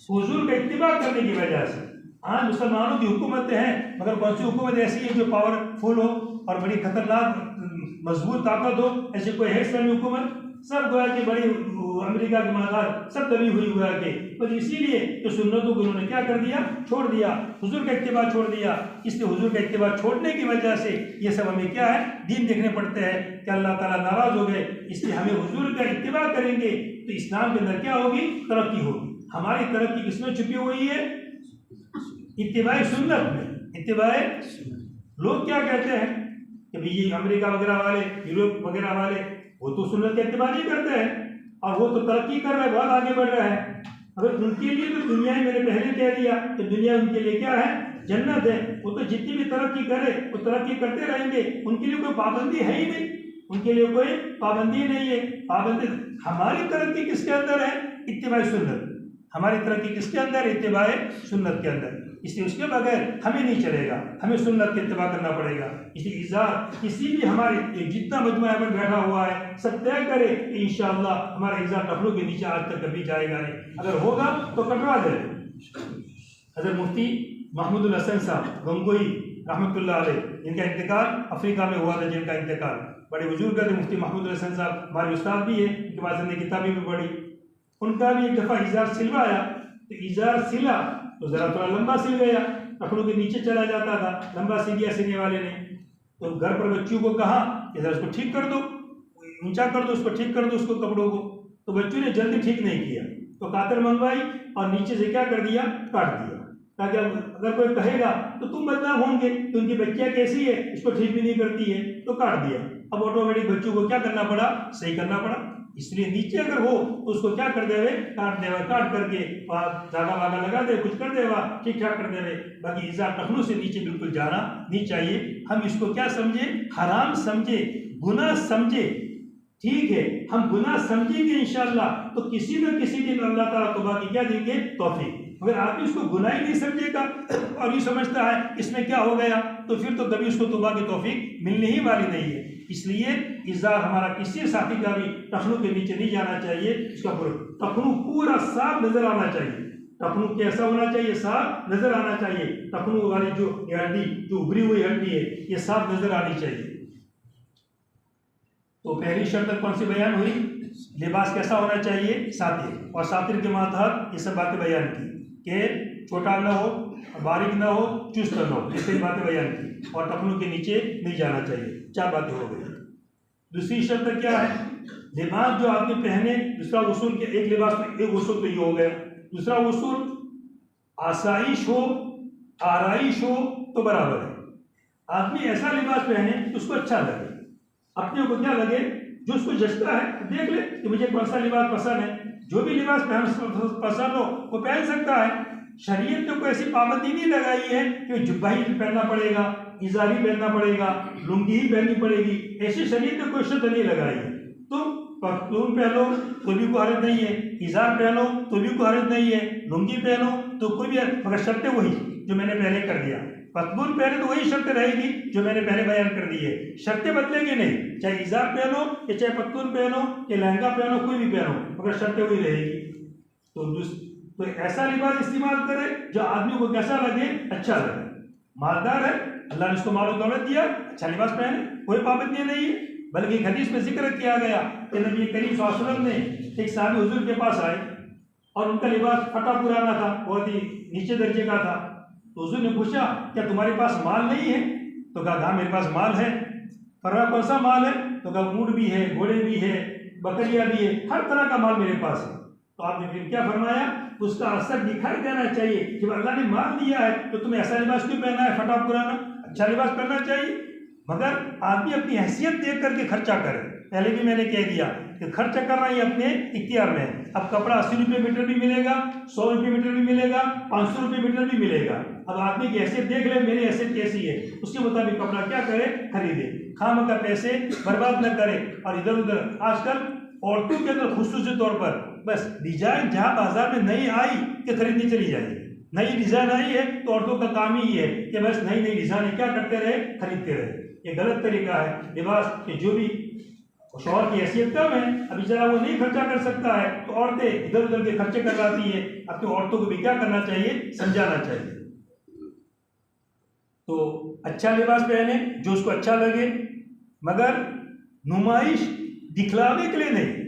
हुजूर का इत्तिबा करने की वजह से। आज मुसलमानों की हुकूमतें हैं, मगर कौन सी हुकूमत ऐसी है जो पावरफुल हो और बड़ी खतरनाक मजबूत ताकत हो? ऐसी कोई है इस्लामी हुकूमत? सब गोया कि बड़ी अमेरिका की मादार सब दबी हुई गोया के, बस इसीलिए तो सुन्नतों को उन्होंने क्या कर दिया? छोड़ दिया, हुजूर का इत्तिबा छोड़ दिया। इसलिए हुजूर का इत्तिबा छोड़ने की वजह से ये सब हमें क्या है? दीन देखने पड़ते हैं कि अल्लाह ताला नाराज हो गए। इसलिए हमें हुजूर का इत्तिबा करेंगे तो इस्लाम के अंदर क्या होगी? तरक्की होगी। हमारी तरक्की किसमें छुपी हुई है? इत्तिबाए सुन्नत में। इत्तिबाए, लोग क्या कहते हैं कि भाई ये अमेरिका वगैरह वाले, यूरोप वगैरह वाले, वो तो सुन्नत का इत्तिबा नहीं करते हैं और वो तो तरक्की कर रहे हैं, बहुत आगे बढ़ रहे हैं। अगर उनके लिए तो दुनिया ही, मैंने पहले कह दिया कि दुनिया उनके लिए क्या है? जन्नत है। वो तो जितनी भी तरक्की करे वो तरक्की करते रहेंगे, उनके लिए कोई पाबंदी है ही नहीं, उनके लिए कोई पाबंदी नहीं है। पाबंदी हमारी तरक्की किसके अंदर है? इत्तिबाए सुन्नत। हमारी तरक्की किसके अंदर? इत्तिबाए सुन्नत के अंदर। इसलिए उसके बगैर हमें नहीं चलेगा, हमें सुन्नत की इत्तिबा करना पड़ेगा। इसलिए इज़ार किसी भी हमारे जितना मजमुआ पर बैठा हुआ है सब तय करे कि इंशाअल्लाह हमारा इज़ार टखनों के नीचे आज तक कभी जाएगा नहीं, अगर होगा तो कटवा दे। हज़रत मुफ्ती महमूदुल हसन साहब गंगोई रहमतुल्लाह अलैह, जिनका इंतकाल अफ्रीका में हुआ था, जिनका इंतकाल, बड़े बुजुर्ग थे मुफ्ती महमूदुल हसन साहब, हमारे उस्ताद भी है, उनके पास हमने किताबें भी पढ़ी। उनका भी एक दफ़ा इज़ार सिलवाया, तो इज़ार सिला तो ज़रा थोड़ा लंबा सिल गया, टखनों के नीचे चला जाता था, लंबा सिल दिया सिलने वाले ने। तो घर पर बच्चों को कहा कि ज़रा उसको ठीक कर दो, ऊंचा कर दो, उसको ठीक कर दो उसको, कपड़ों को। तो बच्चों ने जल्दी ठीक नहीं किया, तो कातर मंगवाई और नीचे से क्या कर दिया? काट दिया, ताकि अगर कोई कहेगा तो तुम बदनाम होंगे कि उनकी बच्चियाँ कैसी है, इसको ठीक भी नहीं करती है, तो काट दिया। अब ऑटोमेटिक बच्चों को क्या करना पड़ा? सही करना पड़ा। इसलिए नीचे अगर हो तो उसको क्या कर देवे? काट देवा, काट करके धागा वागा लगा दे, कुछ कर देवा, ठीक ठाक कर देवे। बाकी इज़ार टखनों से नीचे बिल्कुल जाना नहीं चाहिए। हम इसको क्या समझे? हराम समझे, गुनाह समझे। ठीक है, हम गुनाह समझेंगे इंशाअल्लाह तो किसी न किसी दिन अल्लाह ताला तौबा की क्या देंगे? तौफीक। अगर आदमी उसको गुनाह ही नहीं समझेगा और ये समझता है इसमें क्या हो गया, तो फिर तो कभी उसको तौबा की तौफीक मिलने ही वाली नहीं है। इसलिए इज़ार हमारा किसी साथी का भी टखनों के नीचे नहीं जाना चाहिए, उसका टखनू पूरा साफ नजर आना चाहिए। टखनू कैसा होना चाहिए? साफ नजर आना चाहिए। टखनू वाली जो हड्डी, जो उभरी हुई हड्डी है, ये साफ नजर आनी चाहिए। तो पहली शर्त कौन सी बयान हुई? लिबास कैसा होना चाहिए? सातिर। और सातिर के मातहत ये सब बातें बयान की कि छोटा न हो, बारीक न हो, चुस्त न हो, ये सही बातें बयान की। और टखनों के नीचे नहीं जाना चाहिए। 4 बातें हो गई। दूसरी शर्त क्या है? लिबास जो आदमी पहने, दूसरा उसूल के एक लिबास में एक उसूल तो ये हो गया। दूसरा उसूल आसाइश हो, आराइश हो तो बराबर है। आदमी ऐसा लिबास पहने कि उसको अच्छा लगे, अपने को क्या लगे, जो उसको जचता है देख ले कि मुझे कौन सा लिबास पसंद है। जो भी लिबास पसंद हो वो पहन सकता है। शरीयत ने कोई ऐसी पाबंदी नहीं लगाई है कि जुब्बा ही पहनना पड़ेगा, इजारी पहनना पड़ेगा, लुंगी ही पहननी पड़ेगी, ऐसी शरीयत ने कोई शर्त नहीं लगाई है। तो पख्तून पहनो तो भी कोई हरज नहीं है, इजार पहनो तो भी कोई हरज नहीं है, लुंगी पहनो तो कोई भी, मगर शर्तें वही जो मैंने पहले कर दिया। पख्तून पहने तो वही शर्त रहेगी जो मैंने पहले बयान कर दी है, शर्तें बदलेंगी नहीं, चाहे इजार पहनो या चाहे पख्तून पहनो या लहंगा पहनो, कोई भी पहनो, मगर शर्तें वही रहेगी। तो ऐसा लिबास इस्तेमाल करे जो आदमी को कैसा लगे, अच्छा लगे। मालदार है, अल्लाह ने उसको माल और दौलत दिया, अच्छा लिबास पहने, कोई पाबंदी नहीं है। बल्कि एक हदीस में जिक्र किया गया कि नबी करीम सल्लल्लाहु अलैहि वसल्लम ने एक साहबी हुजूर के पास आए और उनका लिबास फटा पुराना था, बहुत ही नीचे दर्जे का था। तो हुजूर ने पूछा, क्या तुम्हारे पास माल नहीं है? तो कहा, मेरे पास माल है। फरमाया, कौन सा माल है? तो कहा, ऊंट भी है, घोड़े भी है, बकरियां भी है, हर तरह का माल मेरे पास है। तो आपने फिर क्या फरमाया, उसका असर दिखाई देना चाहिए कि अल्लाह ने माल दिया है तो तुम्हें ऐसा लिबास क्यों पहना है, फटा पुराना? अच्छा लिबास पहनना चाहिए। मगर आदमी अपनी हैसियत देख करके खर्चा करे। पहले भी मैंने कह दिया कि खर्च करना ही अपने इख्तियार में है। अब कपड़ा 80 रुपये मीटर भी मिलेगा, 100 रुपये मीटर भी मिलेगा, 500 रुपये मीटर भी मिलेगा। अब आदमी की हैसियत देख ले, मेरी हैसियत कैसी है, उसके मुताबिक कपड़ा क्या करे, खरीदे, खाम का पैसे बर्बाद न करे। और इधर उधर आजकल औरतों के अंदर खुसूसी तौर पर बस डिजाइन जहाँ बाजार में नई आई कि खरीदनी चली जाएगी, नई डिजाइन आई है तो औरतों का काम ही है कि बस नई नई डिजाइन क्या करते रहे, खरीदते रहे। ये गलत तरीका है लिबास के। जो भी शौहर की हैसियत कम है, अभी जरा वो नहीं खर्चा कर सकता है तो औरतें इधर उधर के खर्चे करवाती है। अब तो औरतों को भी क्या करना चाहिए, समझाना चाहिए। तो अच्छा लिबास पहने जो उसको अच्छा लगे, मगर नुमाइश दिखलावे के लिए नहीं।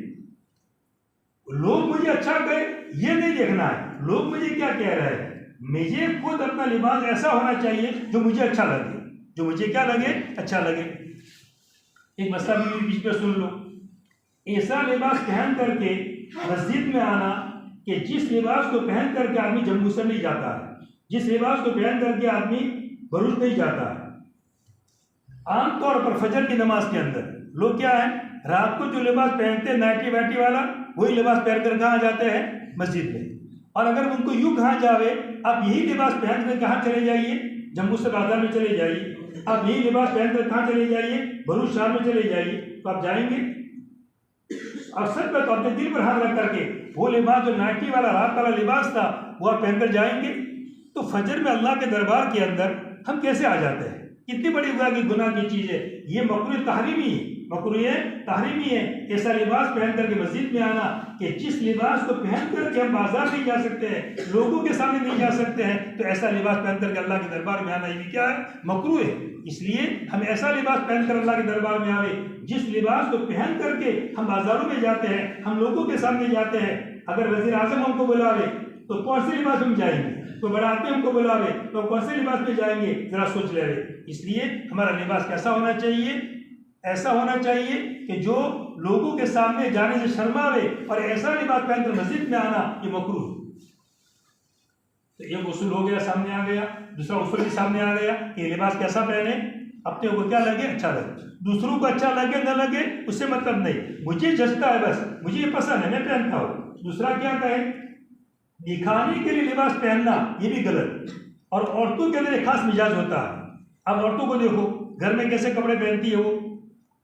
लोग मुझे अच्छा कहे ये नहीं देखना है, लोग मुझे क्या कह रहे हैं। मुझे खुद अपना लिबास ऐसा होना चाहिए जो मुझे अच्छा लगे, जो मुझे क्या लगे, अच्छा लगे। एक मसला भी बीच में सुन लो, ऐसा लिबास पहन करके मस्जिद में आना कि जिस लिबास को पहन करके आदमी जम्मू से नहीं जाता है, जिस लिबास को पहन करके आदमी भरूच नहीं जाता है। आमतौर पर फजर की नमाज के अंदर लोग क्या है, रात को जो लिबास पहनते हैं नाइटी वाइटी वाला, वही लिबास पहन कर कहाँ जाते हैं, मस्जिद में। और अगर उनको यूं कहा जावे आप यही लिबास पहन कर कहाँ चले जाइए, जम्मू से बाजार में चले जाइए, आप यही लिबास पहन कर कहाँ चले जाइए, भरूच शहर में चले जाइए, तो आप जाएंगे? और सच में तो अपने दिल पर हाथ रख करके वो लिबास जो नाइटी वाला रात वाला लिबास था वो आप पहनकर जाएंगे? तो फजर में अल्लाह के दरबार के अंदर हम कैसे आ जाते हैं? कितनी बड़ी गुनाह की चीज़ है ये। मकरूह तहरीमी है, मकरूह तहरीमी है ऐसा लिबास पहन करके मस्जिद में आना कि जिस लिबास को पहन करके हम बाजार नहीं जा सकते हैं, लोगों के सामने नहीं जा सकते हैं, तो ऐसा लिबास पहन करके अल्लाह के दरबार में आना ये भी क्या है, मकरूह है। इसलिए हम ऐसा लिबास पहनकर अल्लाह के दरबार में आवे जिस लिबास को पहन करके हम बाजारों में जाते हैं, हम लोगों के सामने जाते हैं। अगर वज़ीर आज़म हमको बुलावे तो कौन से लिबास में जाएंगे, तो बड़ा आदमी हमको बुलावे तो कौन से लिबास में जाएंगे, जरा सोच ले रहे। इसलिए हमारा लिबास कैसा होना चाहिए, ऐसा होना चाहिए कि जो लोगों के सामने जाने से शर्मावे, और ऐसा लिबास पहनकर मस्जिद में आना ये मकरूह। तो एक उसूल हो गया, सामने आ गया। दूसरा उसूल भी सामने आ गया कि ये लिबास कैसा पहने, अपने को क्या लगे, अच्छा लगे, दूसरों को अच्छा लगे न लगे उससे मतलब नहीं, मुझे जचता है, बस मुझे ये पसंद है, मैं पहनता हूँ। दूसरा क्या कहे, दिखाने के लिए लिबास पहनना ये भी गलत। और औरतों के अंदर एक खास मिजाज होता है। अब औरतों को देखो घर में कैसे कपड़े पहनती है वो,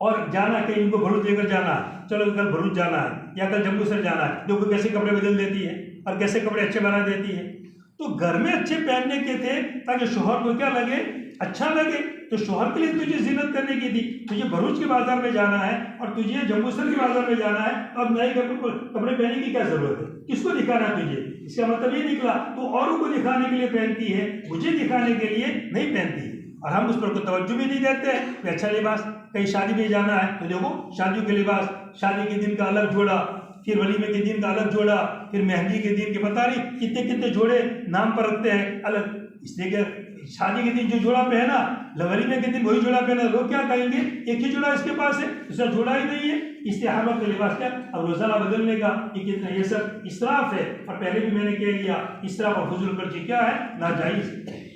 और जाना कहीं उनको भरूच लेकर जाना है, चलो कल भरूच जाना है या कल जम्मू से जाना है, देखो कैसे कपड़े बदल देती है और कैसे कपड़े अच्छे बना देती है। तो घर में अच्छे पहनने के थे ताकि शोहर को क्या लगे, अच्छा लगे। तो शोहर के लिए तुझे जिन्नत करने की थी, तुझे भरूच के बाजार में जाना है और तुझे जम्मूसर के बाजार में जाना है, तो अब नए कपड़े पहनने की क्या जरूरत है, किसको दिखाना है तुझे? इसका मतलब ये निकला तो औरों को दिखाने के लिए पहनती है, मुझे दिखाने के लिए नहीं पहनती। और हम उस पर कोई तवज्जो भी नहीं देते हैं। अच्छा लिबास, कहीं शादी में जाना है तो देखो शादियों के लिबास, शादी के दिन का अलग जोड़ा, फिर वलीमे के दिन का अलग जोड़ा, फिर मेहंदी के दिन के पता नहीं कितने कितने जोड़े नाम पर रखते हैं अलग। इसलिए कि शादी के दिन जो जोड़ा पहना, वलीमे के दिन वही जोड़ा पहना, लोग क्या कहेंगे, एक ही जोड़ा इसके पास है, दूसरा जोड़ा ही नहीं है। इसलिए हर वक्त लिबास क्या, अब रोजाना बदलने का ये कितना, ये सब इसराफ है। और पहले भी मैंने कह दिया इसराफ और फजूल खर्ची क्या है, नाजायज।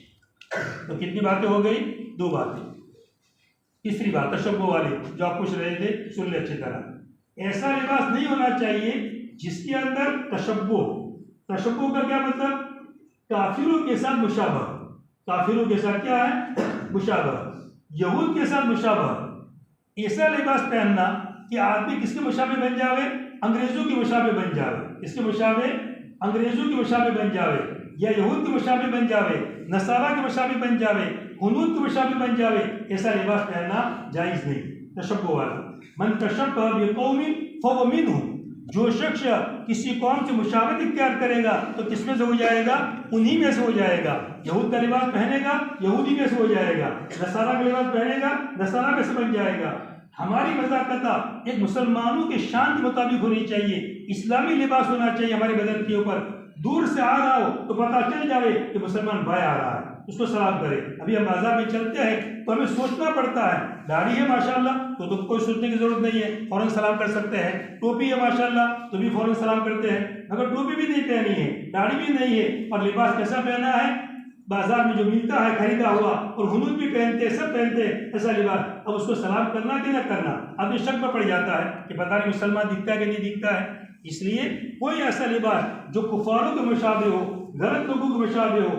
तो कितनी बातें हो गई, 2 बातें। तीसरी बात तशब्बुह वाली जो आप पूछ रहे थे, सुन ले अच्छी तरह। ऐसा लिबास नहीं होना चाहिए जिसके अंदर तशब्बुह। तशब्बुह का क्या मतलब, काफिरों के साथ मुशाबह, काफिरों के साथ क्या है? मुशाबह, यहूद के साथ मुशाबह। ऐसा लिबास पहनना कि आदमी किसके मुशाबे बन जावे? अंग्रेजों के मुशाबे बन जावे। किसके मुशाबे? अंग्रेजों के मुशाबे बन जावे, या यहूद के मुशाबे बन जावे, नसारा के मुशाबे बन जावे, हुनूद के मुशाबे बन जावे। ऐसा लिबास पहनना जायज़ नहीं। तशब्बुह वाला, मन तशब्बह बिक़ौमिन फहुव मिनहुम, जो शख्स किसी कौम से मुशाबहत इख्तियार करेगा तो किसमें से हो जाएगा? उन्हीं में से हो जाएगा। यहूद का लिबास पहनेगा, यहूदी में से हो जाएगा। नसारा का लिबास पहनेगा, नसारा में से बन जाएगा। हमारी मज़ाक़त एक मुसलमानों के शान के मुताबिक होनी चाहिए। इस्लामी लिबास होना चाहिए हमारे बदन के ऊपर। दूर से आ रहा हो तो पता चल जाए कि मुसलमान भाई आ रहा है, उसको सलाम करे। अभी हम बाजार में चलते हैं तो हमें सोचना पड़ता है। दाढ़ी है माशाल्लाह तो कोई सोचने की जरूरत नहीं है, फौरन सलाम कर सकते हैं। टोपी है माशाल्लाह तो भी फौरन सलाम करते हैं। अगर टोपी भी नहीं पहनी है, दाढ़ी भी नहीं है, और लिबास कैसा पहना है? बाजार में जो मिलता है खरीदा हुआ, और हुनूद भी पहनते हैं, सब पहनते हैं ऐसा लिबास, अब उसको सलाम करना कि न करना? आदमी शक में पड़ जाता है कि पता नहीं मुसलमान दिखता है कि नहीं दिखता है। इसलिए कोई ऐसा लिबास जो कुफारों के मुशाबे हो, गलत लोगों के मुशाबे हो,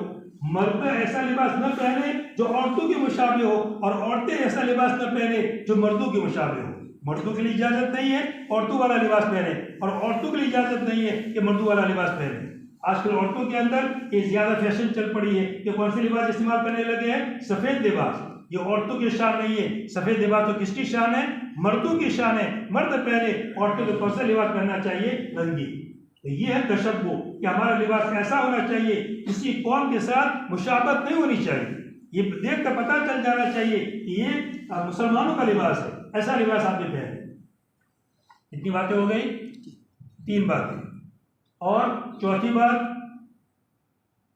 मर्द ऐसा लिबास न पहने जो औरतों के मुशाबे हो, और औरतें ऐसा लिबास न पहने जो मर्दों के मुशाबे हो। मर्दों के लिए इजाजत नहीं है औरतों वाला लिबास पहने, और औरतों के लिए इजाजत नहीं है कि मर्दों वाला लिबास पहने। आजकल औरतों के अंदर ये ज्यादा फैशन चल पड़ी है कि कौन से लिबास इस्तेमाल करने लगे हैं? सफेद लिबास। ये औरतों की शान नहीं है। सफेद लिबास तो किसकी शान है? मर्दों की शान है। मर्द पहने, औरतों को कौन सा लिबास पहनना चाहिए? रंगी। तो ये है तशब्बुह कि हमारा लिबास ऐसा होना चाहिए, किसी कौम के साथ मुशाबहत नहीं होनी चाहिए। ये देख कर पता चल जाना चाहिए कि ये मुसलमानों का लिबास है, ऐसा लिबास आपने पहने। कितनी बातें हो गई? 3 बातें। और चौथी बात,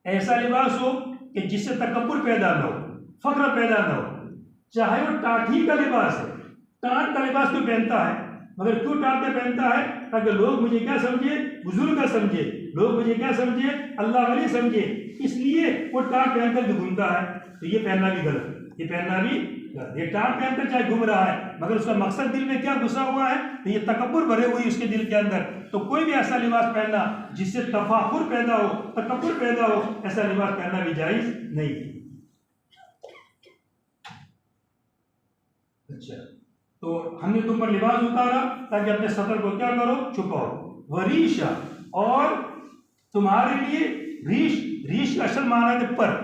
ऐसा लिबास हो कि जिससे तकब्बुर पैदा न हो, फख्र पैदा न हो। चाहे वो टाठी का लिबास है, टाट का लिबास कोई पहनता है, मगर क्यों टाट का पहनता है? ताकि लोग मुझे क्या समझे? बुजुर्ग का समझे, लोग मुझे क्या समझे? अल्लाह वाली समझे, इसलिए वो टाट पहनकर जो घूमता है। तो ये पहनना भी गलत, ये पहनना भी गलत। ये टाट पहनकर चाहे घूम रहा है, मगर उसका मकसद दिल में क्या घुसा हुआ है? तो ये तकब्बुर भरे हुई उसके दिल के अंदर। तो कोई भी ऐसा लिबास पहनना जिससे तफाखुर पैदा हो, तकब्बुर पैदा हो, ऐसा लिबास पहनना भी जायज नहीं है। अच्छा, तो हमने तुम पर लिबास उतारा ताकि अपने सतर को क्या करो? छुपाओ। वरीशा, और तुम्हारे लिए रीश, रीश का असल माना है पर।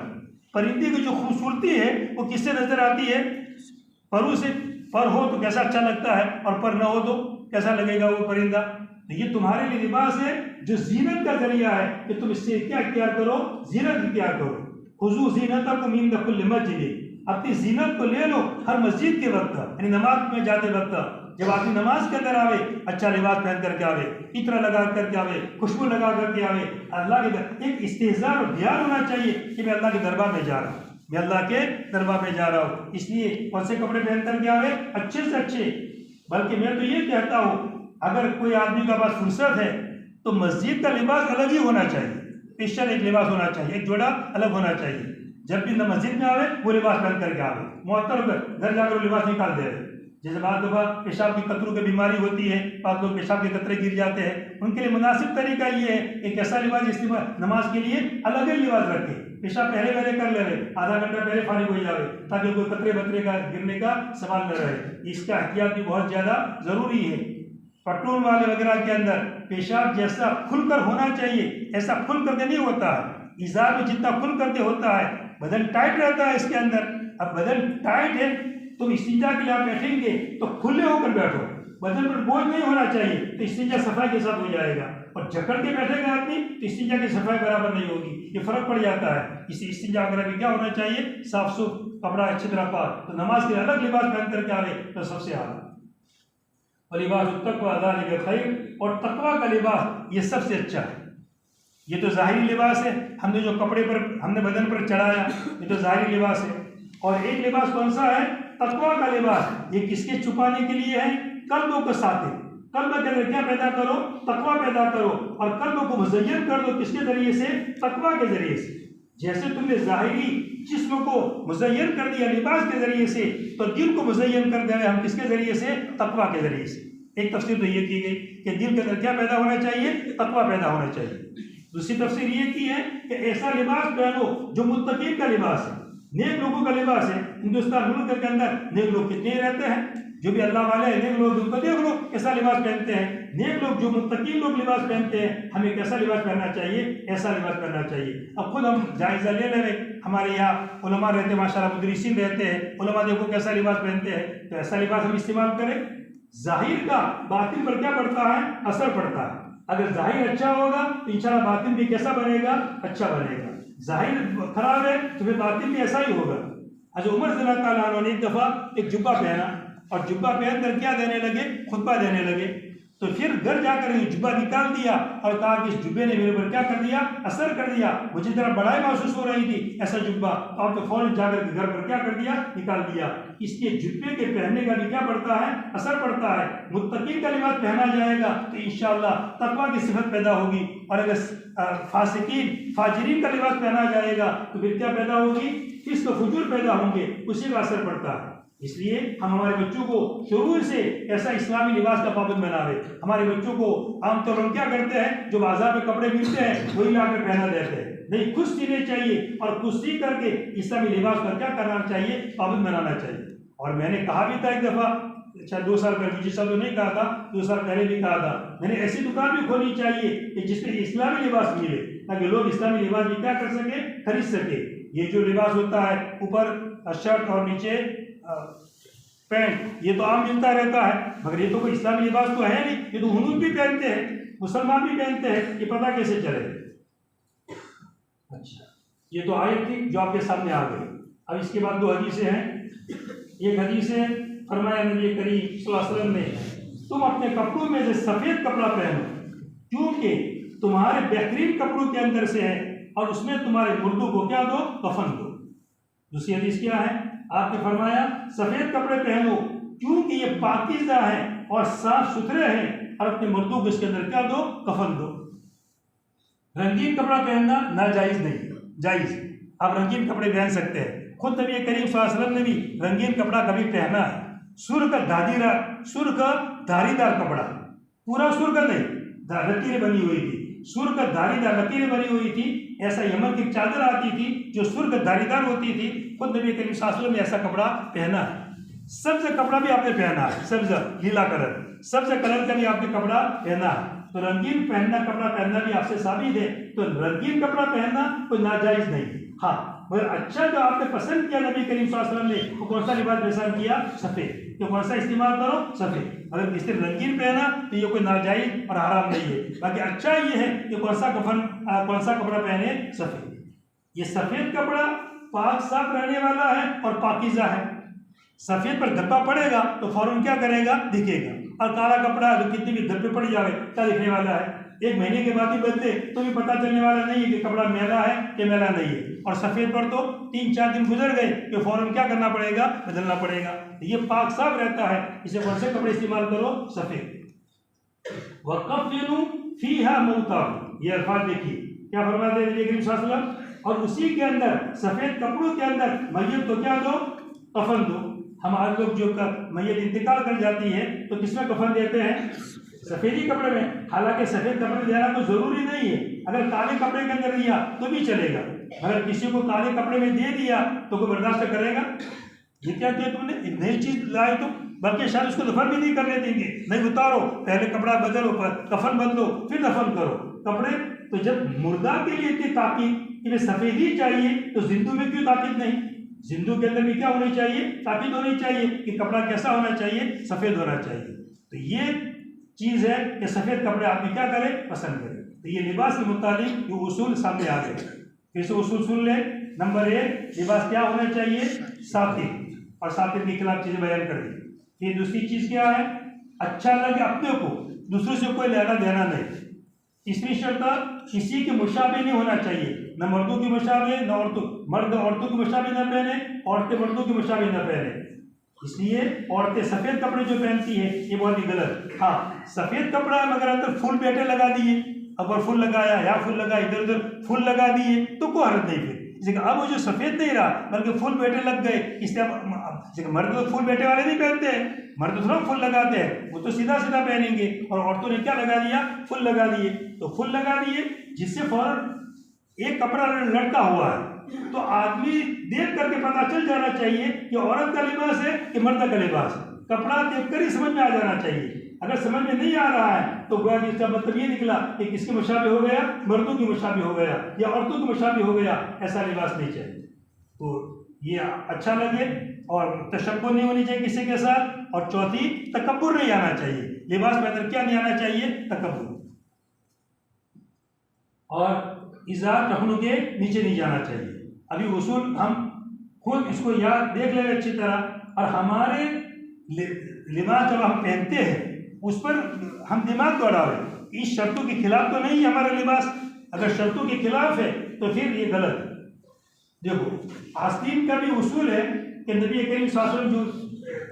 परिंदे की जो खूबसूरती है वो किससे नजर आती है? परों से। पर हो तो कैसा अच्छा लगता है, और पर न हो तो कैसा लगेगा वो परिंदा। तो ये तुम्हारे लिए लिबास है जो जीनत का जरिया है कि तुम इससे क्या इख्तियार करो? जीनत इख्तियार करो। खुजू जीनतकुम इंद कुल्लि मस्जिद, अपनी जीनत को ले लो हर मस्जिद के वक्त, यानी नमाज में जाते वक्त। जब आदमी नमाज के अंदर आवे, अच्छा लिबास पहन करके आवे, इत्र लगा करके आवे, खुशबू लगा करके आवे। अल्लाह के एक इस्तेज़ार और ध्यान होना चाहिए कि मैं अल्लाह के दरबार में जा रहा हूँ, मैं अल्लाह के दरबार में जा रहा हूँ। इसलिए कौन से कपड़े पहन करके आवे? अच्छे से अच्छे। बल्कि मैं तो ये कहता हूँ, अगर कोई आदमी का पास फुर्सत है तो मस्जिद का लिबास अलग ही होना चाहिए, स्पेशल एक लिबास होना चाहिए, एक जोड़ा अलग होना चाहिए। जब भी न मस्जिद में आवे वो लिबास पहन करके आवे। मुअत्तर घर जाकर लिबास निकाल दे रहे। जैसे बाद दफा पेशाब की कतरों की बीमारी होती है, बाद लोग पेशाब के कतरे गिर जाते हैं, उनके लिए मुनासिब तरीका ये है एक ऐसा लिबास इस्तेमाल नमाज के लिए अलग ही लिबास रखे। पेशाब पहले कर ले रहे, आधा घंटा पहले फारिग हो जावे, ताकि कोई कतरे बतरे का गिरने का सवाल न रहे। इसका एहतियात भी बहुत ज़्यादा ज़रूरी है। पेट्रोल वाले वगैरह के अंदर पेशाब जैसा खुलकर होना चाहिए, ऐसा खुल करके नहीं होता है। इज़ार में जितना खुल करके होता है, बदन टाइट रहता है इसके अंदर। अब बदन टाइट है, तुम इस्तिंजा के लिए आप बैठेंगे तो खुले होकर बैठो, बदन पर बोझ नहीं होना चाहिए, तो इस्तिंजा सफाई के साथ हो जाएगा। और जकड़ के बैठेगा आदमी तो इस्तिंजा की सफाई बराबर नहीं होगी, ये फर्क पड़ जाता है। इसी इस्तिंजा वगैरह भी क्या होना चाहिए? साफ सुफ कपड़ा, अच्छी तरह पाक। तो नमाज के अलग लिबास पहन करके आवे तो सबसे आला। और लिबास तक़वा ज़ालिका खैर, और तकवा का लिबास ये सबसे अच्छा है। ये तो ज़ाहिरी लिबास है, हमने जो कपड़े पर हमने बदन पर चढ़ाया ये तो ज़ाहिरी लिबास है। और एक लिबास कौन सा है? तकवा का लिबास। ये किसके छुपाने के लिए है? कल्बों को साथे, कल्ब के अंदर क्या पैदा करो? तकवा पैदा करो, और कल्ब को मुज़य्यन कर दो। किसके जरिए से? तकवा के जरिए से। जैसे तुमने ज़ाहिरी जिस्म को मुज़य्यन कर दिया लिबास के जरिए से, तो दिल को मुज़य्यन कर दिया हम किसके जरिए से? तकवा के जरिए से। एक तफसीर तो ये की गई कि दिल के अंदर क्या पैदा होना चाहिए? तकवा पैदा होना चाहिए। दूसरी तफसीर ये की है कि ऐसा लिबास पहनो जो मुत्तकीन का लिबास है, नेक लोगों का लिबास है। हिंदुस्तान मुल्क के अंदर नेक लोग कितने रहते हैं, जो भी अल्लाह वाले हैं नेक लोग, उनको देख लो कैसा लिबास पहनते हैं। नेक लोग जो मुत्तकीन लोग लिबास पहनते हैं, हमें कैसा लिबास पहनना चाहिए, ऐसा लिबास पहनना चाहिए। अब खुद हम जायजा ले लें, हमारे यहाँ उलमा रहते हैं, माशाल्लाह मुदरिसीन रहते हैं, उलमा देखो कैसा लिबास पहनते हैं, तो ऐसा लिबास हम इस्तेमाल करें। जाहिर का बातिन पर क्या पड़ता है, असर पड़ता है। अगर जाहिर अच्छा होगा तो इंशाल्लाह बातिन भी कैसा बनेगा, अच्छा बनेगा। जाहिर खराब है तो फिर बातिन भी ऐसा ही होगा। हज़रत उमर रज़ियल्लाहु ताला अन्हु ने एक दफ़ा एक जुब्बा पहना और जुब्बा पहन कर क्या देने लगे, खुतबा देने लगे। तो फिर घर जाकर जुब्बा निकाल दिया और कहा कि इस जुब्बे ने मेरे ऊपर क्या कर दिया, असर कर दिया, मुझे जरा बड़ाई महसूस हो रही थी ऐसा जुब्बा, और तो फौरन जाकर घर पर क्या कर दिया, निकाल दिया। इसलिए जुब्बे के पहनने का भी क्या पड़ता है, असर पड़ता है। मुत्तकीन का लिबास पहना जाएगा तो इंशाअल्लाह तकवा की सिफत पैदा होगी, और अगर फासिकीन फाजिरीन का लिबास पहना जाएगा तो फिर क्या पैदा होगी, फिस्क फुजूर पैदा होंगे, उसी का असर पड़ता है। इसलिए हम हमारे बच्चों को शुरू से ऐसा इस्लामी लिबास का पाबंद बना रहे। हमारे बच्चों को आमतौर पर क्या करते हैं, जो बाजार में कपड़े मिलते हैं वही लाकर पहना देते हैं। नहीं, खुद सीने चाहिए और खुद सी करके इस्लामी लिबास पर क्या करना चाहिए, पाबंद बनाना चाहिए। और मैंने कहा भी था एक दफा, शायद 2 साल पहले, जिस साल तो नहीं कहा था, 2 साल पहले भी कहा था, मैंने ऐसी दुकान भी खोलनी चाहिए कि जिसमें इस्लामी लिबास मिले, ताकि लोग इस्लामी लिबास भी क्या कर सके, खरीद सके। ये जो लिबास होता है ऊपर शर्ट और नीचे पैंट, ये तो आम मिलता रहता है, मगर ये तो कोई इस्लामी लिबास तो है नहीं। ये तो हुनूद भी पहनते हैं, मुसलमान भी पहनते हैं, ये पता कैसे चले। अच्छा, ये तो आयत थी जो आपके सामने आ गई। अब इसके बाद 2 हदीसें हैं। एक हदीस है, फरमाया नबी करीम सल्लल्लाहु अलैहि वसल्लम ने, तुम अपने कपड़ों में से सफेद कपड़ा पहनो, क्योंकि तुम्हारे बेहतरीन कपड़ों के अंदर से है, और उसमें तुम्हारे मुर्दों को क्या दो, कफन दो। दूसरी हदीस क्या है, आपने फरमाया सफेद कपड़े पहनो क्योंकि ये पाकीज़ा है और साफ सुथरे हैं, और अपने मुर्दों को इसके अंदर क्या दो, कफन दो। रंगीन कपड़ा पहनना नाजायज नहीं, जायज। आप रंगीन कपड़े पहन सकते हैं। खुद नबी करीम सल्लल्लाहु अलैहि वसल्लम ने भी रंगीन कपड़ा कभी पहना है। सुर्ख का धारीदार कपड़ा, पूरा सुर्ख नहीं, लकीरें बनी हुई थी, सुर्ख धारीदार लकीरें बनी हुई थी। ऐसा यमन की चादर आती थी जो सुर्ख धारीदार होती थी। खुद नबी करीम सल्लल्लाहु अलैहि वसल्लम ने ऐसा कपड़ा पहना है। सब्ज कपड़ा भी आपने पहना है, सब्ज नीला कलर, सब्ज कलर का भी आपने कपड़ा पहना है। तो रंगीन पहनना, कपड़ा पहनना भी आपसे साबित है। तो रंगीन कपड़ा पहनना कोई नाजायज नहीं। हाँ, मगर अच्छा जो आपने पसंद किया नबी करीम सल्लल्लाहु अलैहि वसल्लम ने, वो कौन सा लिबास पसंद किया, सफेद। तो कौन सा इस्तेमाल करो, सफेद। अगर किसी ने रंगीन पहना तो ये कोई नाजायज और हराम नहीं है। बाकी अच्छा ये है कि कौन सा कपड़ा पहने, सफेद। ये सफेद कपड़ा पाक साफ रहने वाला है और पाकीज़ा है। सफेद पर धब्बा पड़ेगा तो फौरन क्या करेगा, दिखेगा। और काला कपड़ा जो कितनी भी धब्बे पड़ जाए क्या दिखने वाला है, 1 महीने के बाद ही बदले तो भी पता चलने वाला नहीं है कि कपड़ा मैला है कि मैला नहीं है। और सफेद पर तो 3-4 दिन गुजर गए कि फौरन क्या करना पड़ेगा, बदलना पड़ेगा। ये पाक साफ रहता है। इसे कौन से कपड़े इस्तेमाल करो, सफेद। वक़फ़िनु फ़ीहा मौताकुम, ये अल्फाज देखिए क्या फरमाते हैं नबी करीम सल्लल्लाहु अलैहि वसल्लम। और उसी के अंदर सफेद कपड़ों के अंदर मैयत को क्या दो, कफन दो। हमारे लोग जो मैयत इंतकाल कर जाती है तो किसमें कफन देते हैं, सफेदी कपड़े में। हालांकि सफेद कपड़े देना तो जरूरी नहीं है, अगर काले कपड़े के अंदर दिया तो भी चलेगा। अगर किसी को काले कपड़े में दे दिया तो कोई बर्दाश्त करेगा। ये क्या किया तुमने, एक नई चीज लाए तुम, बल्कि शायद उसको दफन भी नहीं करने देंगे। नहीं, उतारो, पहले कपड़ा बदलो, कफन बदलो, फिर दफन करो कपड़े। तो जब मुर्दा के लिए इतनी ताकीद कि सफेदी चाहिए तो जिंदू में क्यों ताकीद नहीं। जिंदू के अंदर भी क्या होनी चाहिए, ताकीद होनी चाहिए कि कपड़ा कैसा होना चाहिए, सफेद होना चाहिए। तो ये चीज है कि सफेद कपड़े आदमी क्या करे, पसंद करे। तो ये लिबास के मुताबिक जो उसूल सामने आ गए, फिर से उसूल सुन ले। नंबर 1, लिबास क्या होना चाहिए, सातिक, और सातिक के खिलाफ चीजें बयान कर दी। फिर दूसरी चीज क्या है, अच्छा लगे अपने को, दूसरों से कोई लेना देना नहीं। तीसरी शर्त, किसी के मुशाबे नहीं होना चाहिए, न मर्दों की मुशाबे, न मर्द औरतों की मुशाबे न पहने, औरतें मर्दों की मुशाबे न पहने। इसलिए औरतें सफेद कपड़े जो पहनती है ये बहुत ही गलत। हाँ, सफेद कपड़ा मगर अंदर फूल बेटे लगा दिए, अगर फूल लगाया, यहाँ फूल लगा, इधर उधर फूल लगा दिए तो कोई हर्ज नहीं। फिर लेकिन अब वो जो सफेद नहीं रहा बल्कि फूल बेटे लग गए, इसलिए मर्द तो फूल बेटे वाले नहीं पहनते हैं, मर्द थोड़ा फूल लगाते हैं, वो तो सीधा सीधा पहनेंगे। और औरतों ने क्या लगा दिया, फूल लगा दिए। तो फूल लगा दिए जिससे फौरन एक कपड़ा लटका हुआ है तो आदमी देख करके पता चल जाना चाहिए कि औरत का लिबास है कि मर्द का लिबास है। कपड़ा देखकर ही समझ में आ जाना चाहिए। अगर समझ में नहीं आ रहा है तो गोया कि इसका मतलब ये निकला कि किसके मुशाबे हो गया, मर्दों की मुशाबे हो गया या औरतों की मुशाबे हो गया। ऐसा लिबास नहीं चाहिए। तो ये अच्छा लगे और तशब्बुह नहीं होनी चाहिए किसी के साथ। और चौथी, तकब्बुर नहीं आना चाहिए। लिबास में अंदर क्या नहीं आना चाहिए? तकब्बुर। और इज़ार टखनों के नीचे नहीं जाना चाहिए। अभी उसूल हम खुद इसको याद देख लेंगे अच्छी तरह। और हमारे लिबास जब हम पहनते हैं उस पर हम दिमाग दौड़ावे। इस शर्तों के खिलाफ तो नहीं है हमारा लिबास। अगर शर्तों के खिलाफ है तो फिर ये गलत है। देखो आस्तीन का भी उसूल है कि नबी करीम सल्लल्लाहु अलैहि वसल्लम जो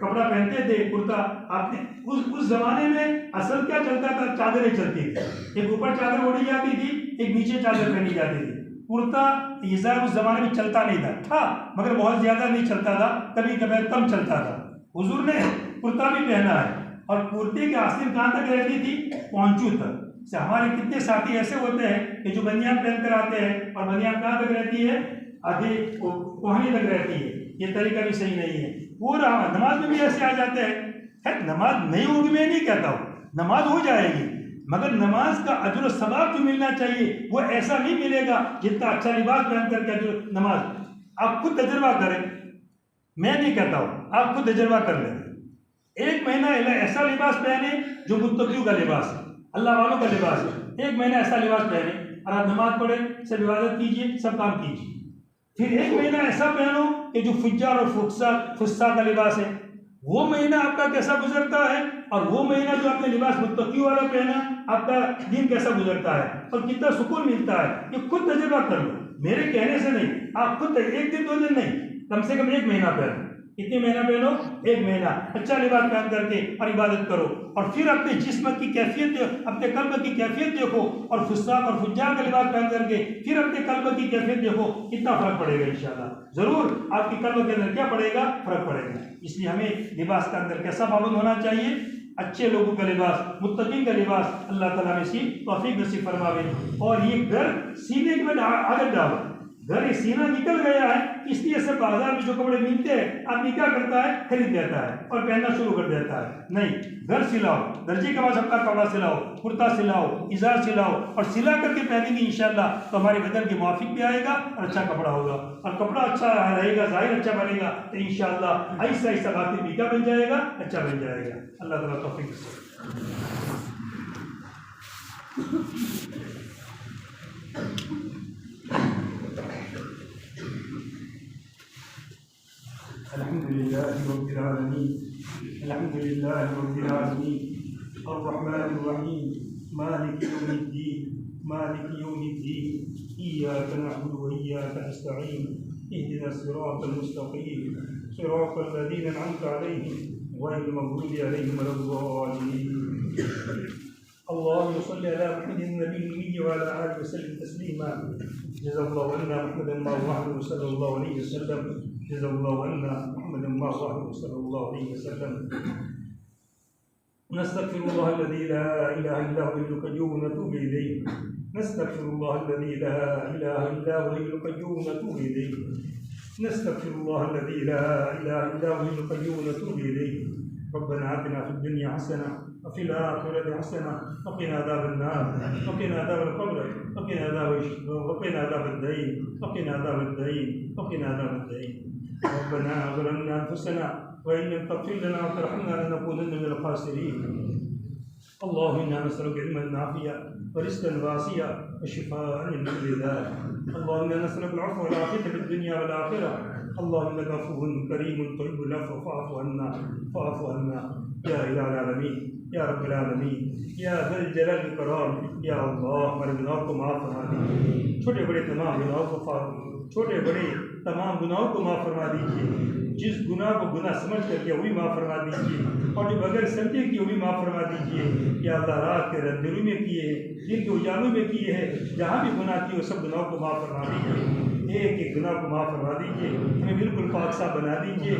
कपड़ा पहनते थे, कुर्ता, आपने उस जमाने में असल क्या चलता था? चादरें चलती थी। एक ऊपर चादर ओढ़ी जाती थी, एक नीचे चादर पहनी जाती थी। कुर्ता इज़ार उस जमाने में चलता नहीं था मगर बहुत ज्यादा नहीं चलता था, कभी कभी कम चलता था। हुजूर ने कुर्ता भी पहना है और कुर्ते की आस्तीन कहाँ तक रहती थी? पहुंचू तक। से हमारे कितने साथी ऐसे होते हैं कि जो बनियान पहन कर आते हैं और बनियान कहाँ तक रहती है? आधे कोहनी तक रहती है। ये तरीका भी सही नहीं है। वो रहा नमाज में भी ऐसे आ जाते हैं। खैर नमाज नहीं होगी मैं नहीं कहता हूँ, नमाज हो जाएगी, मगर नमाज का अजर सवाब जो मिलना चाहिए वो ऐसा नहीं मिलेगा जितना अच्छा लिबास पहन करके अजर। नमाज आप खुद तजर्बा करें, मैं नहीं कहता हूँ, आप खुद तजर्बा कर लें। एक महीना ऐसा लिबास पहने जो मुत्तकियों का लिबास है, अल्लाह वालों का लिबास है। एक महीना ऐसा लिबास पहने और आप नमाज पढ़े, सब इबादत कीजिए, सब काम कीजिए। फिर एक महीना ऐसा पहनो कि जो फुज्जार और फुस्सा का लिबास है। वो महीना आपका कैसा गुजरता है और वो महीना जो आपने लिबास मुत्तकियों वाला पहना आपका दिन कैसा गुजरता है और कितना सुकून मिलता है, ये खुद तजुर्बा कर लो। मेरे कहने से नहीं, आप खुद एक दिन 2 दिन नहीं, कम से कम 1 महीना पहनो। कितने महीना पहनो? 1 महीना अच्छा लिबास पहन करके और इबादत करो। और फिर अपने जिस्म की कैफियत, अपने कल्ब की कैफियत देखो और फुस्साक और फुज्जार का लिबास पहन करके फिर अपने कल्ब की कैफियत देखो, कितना फर्क पड़ेगा। इंशाल्लाह जरूर आपकी कल्ब के अंदर क्या पड़ेगा? फर्क पड़ेगा। इसलिए हमें लिबास का अंदर कैसा पाबंद होना चाहिए? अच्छे लोगों का लिबास, मुत्तकीन का लिबास। अल्लाह ताला में सी तौफीक नसीब फरमावे। और ये घर सीने के बाद आदत डालो। घर सीना निकल गया है, इसलिए सब बाजार में जो कपड़े मिलते हैं आदमी क्या करता है? खरीद लेता है और पहनना शुरू कर देता है। नहीं, घर सिलाओ, दर्जी के पास अपना कपड़ा सिलाओ, कुर्ता सिलाओ, इज़ार सिलाओ और सिला करके पहनेंगे इंशाल्लाह तो हमारे बदन के मुआफिक भी आएगा और अच्छा कपड़ा होगा। और कपड़ा अच्छा रहेगा, जाहिर अच्छा बनेगा तो इंशाल्लाह ऐसा ऐसा बातें भी क्या बन जाएगा? अच्छा बन जाएगा। अल्लाह ताला तौफीक दे। अल्हम्दुलिल्लाहि रब्बिल आलमीन, अल्हम्दुलिल्लाहि रब्बिल आलमीन, अर्रहमानिर रहीम, मालिकि यौमिद्दीन, इय्याका नअबुदु व इय्याका नस्तईन, इहदिनास सिरातल मुस्तक़ीम, सिरातल लज़ीना अनअमता अलैहिम गैरिल मग़्दूबि अलैहिम वलद्दालीन। अल्लाहुम्मा सल्लि अला मुहम्मदिन नबिय्यिल उम्मी व अला आलिहि वसल्लम तस्लीमा। जज़ाकल्लाहु अन्ना मुहम्मदन मअहू सल्लल्लाहु अलैहि वसल्लम। जज़ाकल्लाहु अन्ना मुहम्मदन मअहू सल्लल्लाहु अलैहि वसल्लम। नस्तग़फिरुल्लाहल्लज़ी ला इलाहा इल्ला हुवल क़य्यूम व नतूबु इलैहि। नस्तग़फिरुल्लाहल्लज़ी ला इलाहा इल्ला हुवल क़य्यूम व नतूबु इलैहि। नस्तग़फिरुल्लाहल्लज़ी ला इलाहा इल्ला हुवल क़य्यूम व नतूबु इलैहि। रब्बना आतिना फ़िद दुनिया हसना व फ़िल आखिरति हसना व क़िना अज़ाबन नार व क़िना अज़ाबल क़ब्र व क़िना अज़ाबद्दीन व क़िना अज़ाबद्दीन व क़िना अज़ाबद्दीन। रब्बना ज़लमना अनफुसना व इन लम तग़फिर लना व तरहमना लनकूनन्ना मिनल ख़ासिरीन। अल्लाहुम्मा इन्ना नस्अलुका इल्मन नाफ़िअन व रिज़्क़न वासिअन व शिफ़ाअन मिन कुल्लि दाअ। अल्लाहुम्मा इन्ना नस्अलुका अल-अफ़्व वल आफ़ियता फ़िद दुनिया वल आख़िरह। अल्लाहुम्मा इन्नका अफ़्वुन करीमुन तुहिब्बुल अफ़्व फ़अफ़ु अन्ना या इलाहल आलमीन, या रब्बिल आलमीन, या ज़ल जलाल वल इकराम। या अल्लाह हमारे गुनाहों को माफ़ फरमा दीजिए, छोटे बड़े तमाम गुनाहों को माफ़ फरमा दीजिए। जिस गुनाह को गुनाह समझ कर किया वो भी माफ़ फरमा दीजिए और जो बगैर समझे किए वो भी माफ़ फरमा दीजिए। या अल्लाह रात के अंधेरों में किए हैं, दिन के उजालों में किए हैं, जहाँ भी गुनाह किए वो सब गुनाहों को माफ़ फरमा दीजिए। एक एक गुनाह को माफ़ फरमा दीजिए, हमें बिल्कुल पाक साफ बना दीजिए।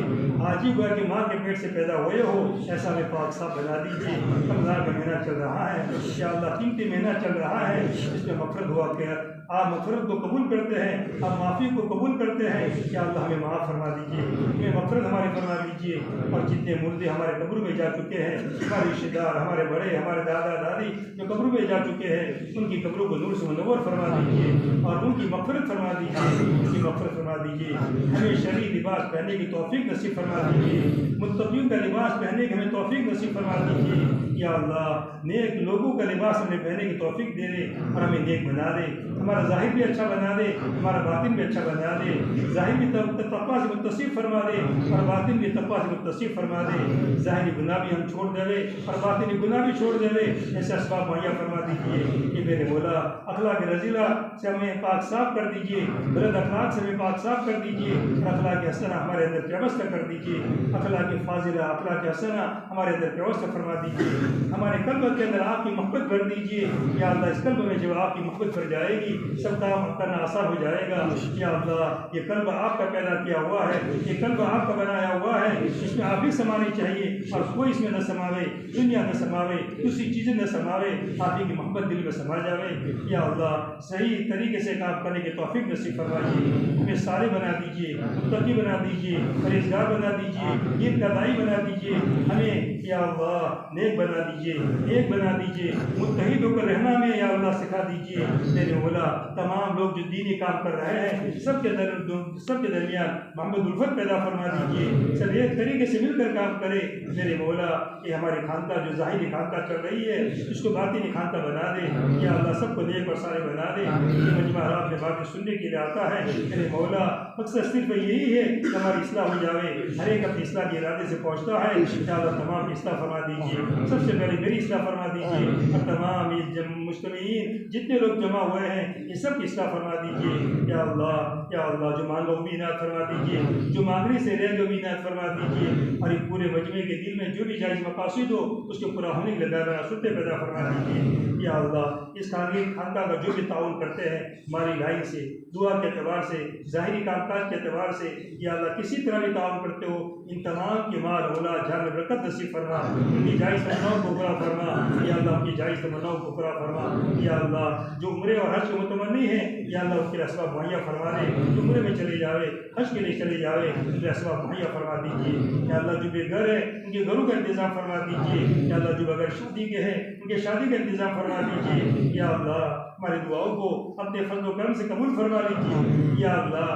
आज ही हुआ कि माँ के पेट से पैदा हुए हो, ऐसा हमें पाक साफ बना दीजिए। रमज़ान का महीना चल रहा है, या अल्लाह कीमती महीना चल रहा है, इसमें मफ़रत हुआ कि आप मफ़रत को कबूल करते हैं, आप माफ़ी को कबूल करते हैं। या अल्लाह हमें माफ़ फरमा दीजिए, हमें मफ़रत हमारी फरमा दीजिए। और जितने मुर्दे हमारे कब्र में जा चुके हैं, हमारे रिश्तेदार, हमारे बड़े, हमारे दादा दादी जो कब्र में जा चुके हैं, उनकी कब्रों को नूर से मुनव्वर फरमा दीजिए और उनकी मग़फ़िरत फरमा दीजिए, उनकी मग़फ़िरत फरमा दीजिए। हमें शरई लिबास पहनने की तौफ़ीक नसीब फरमा दीजिए, मुत्तक़ीन का लिबास पहनने की हमें तौफ़ीक नसीब फरमा दीजिए। या अल्लाह नेक लोगों का लिबास हमें पहनने की तौफ़ीक दे दे और हमें नेक बना दे, हमारा ज़ाहिर भी अच्छा बना दे, हमारा बातिन भी अच्छा बना दे। ज़ाहिर भी तक़वा से मुत्तसिफ़ फरमा दे और बातिन भी तक़वा से मुत्तसिफ़ फरमा दे। ज़ाहिरी गुनाह भी हम छोड़ देवे और बातिनी गुनाह भी छोड़ देवे, ऐसे असबाब मुहैया फरमा दीजिए कि मेरे मौला अखलाक रज़ीला से हमें पाक साफ कर दीजिए, गलत अखलाक से हमें पाक साफ कर दीजिए और अखलाक हसना हमारे अंदर व्यवस्था कर दीजिए। अखलाक फाजिला, अखलाक हसना हमारे अंदर व्यवस्था फरमा दीजिए। हमारे कल्ब के अंदर आपकी मोहब्बत भर दीजिए। या अल्लाह इस कल्ब में जब आपकी मोहब्बत भर जाएगी, सब काम करना आसान हो जाएगा। या अल्लाह ये कल्ब आपका पैदा किया हुआ है, ये कल्ब आपका बनाया हुआ है, इसमें आप ही समानी चाहिए और कोई इसमें न समावे, दुनिया न समावे, दूसरी चीज़ें न समावे, आप ही की मोहब्बत दिल में समा जावे। या अल्लाह सही तरीके से काम करने की तौफीक नसीब फरमाइए, हमें सारे बना दीजिए, मुत्तकी बना दीजिए, परहेज़गार बना दीजिए, ईद का दाई बना दीजिए, हमें या अल्लाह नेक बना दीजिए, एक बना दीजिए, मुत्तहिद होकर रहना में या अल्लाह सिखा दीजिए। मेरे मौला तमाम लोग जो दीनी काम कर रहे हैं, सबके दरमियान मोहम्मद उल्फत पैदा फरमा दीजिए, सब एक तरीके से मिलकर काम करे। मेरे मौला ये हमारी खानका जो ज़ाहिरी खानका चल रही है, इसको बातिनी खानका बना दे। या अल्लाह सबको नेक और सारे बना दे। ये मजमा रात में बातें सुनने के लिए आता है, मेरे मौला मकसद सिर्फ यही है कि हमारी इस्लाह हो जावे, हर एक अपनी इस्लाह के इरादे से पहुँचता है। या अल्लाह तमाम इस्लाह फरमा दीजिए, सबसे पहले मेरी इस्लाह फरमा दीजिए और तमाम ये मुस्लिमीन जितने लोग जमा हुए हैं, ये सब की इस्लाह फरमा दीजिए। या अल्लाह जो मांगो वो भी इनायत फरमा दीजिए, जो मांगने से रह गए भी इनायत फरमा दीजिए और एक पूरे मजमे के दिल में जो भी जायज़ मकासद हो उसके पूरा होने के लिए दायरा सुनते पैदा फरमा दीजिए। या अल्लाह इस खानका का जो भी ताउन करते हैं हमारी लाई से, दुआ के अतबार से, ज़ाहिरी कामकाज के अतबार से, या अल्लाह किसी तरह भी ताउन करते हो, इन तमाम की माल औलाद जान में बरकत नसीब फरमा, उनकी जायज़ तमन्नाओं को पूरा फरमा। या अल्लाह उनकी जायज़ तमन्नाओं को पूरा फरमा। या अल्लाह जो उम्रे और हज के मुतमन्नी है, या अल्लाह उसके असबाब मुहैया फरमा दे, जो उम्रे में चले जावे, हज के लिए चले जावे, उनके असबाब मुहैया फरमा दीजिए। या अल्लाह जो बेघर है उनके घरों का इंतज़ाम फरमा दीजिए। या अल्लाह जो बगैर शादी के हैं उनके शादी का इंतज़ाम फरमा दीजिए। या अल्लाह हमारी दुआओं को अपने फज़ल व करम से कबूल फरमा लीजिए। या अल्लाह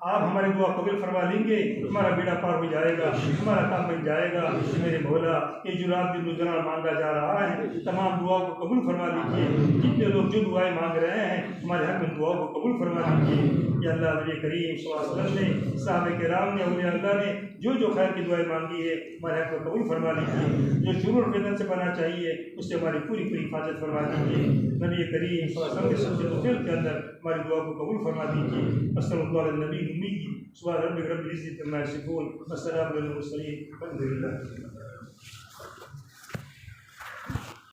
आप हमारी दुआ कबूल फरमा लेंगे, हमारा बेड़ा पार हो जाएगा, हमारा काम बन जाएगा। मेरे मौला ये जो रात दिन गुजरा मांगा जा रहा है, तमाम दुआओं को कबूल फरमा लीजिए। जितने लोग जो दुआएं मांग रहे हैं हमारे हक़ में दुआओं को कबूल फरमा लीजिए। या अल्लाह नबी करीम सल्लल्लाहु अलैहि वसल्लम ने, साहबे किराम ने, औलिया अल्लाह ने जो खैर की दुआएं मांगी है हमारे हक़ में कबूल फरमा लीजिए। जो शुरू और फितन से बना चाहिए उससे हमारी पूरी हिफाजत फरमा दीजिए। नबी करीम सल्लल्लाहु अलैहि वसल्लम के सबसे मुफ़ीद के अंदर हमारी दुआ को कबूल फरमा दीजिए। सल्लल्लाहु अलैहि नबी उम्मी सुभान रब्बिक रब्बिल इज़्ज़ति अम्मा यसिफून व सलामुन अलल मुरसलीन वल्हम्दुलिल्लाह।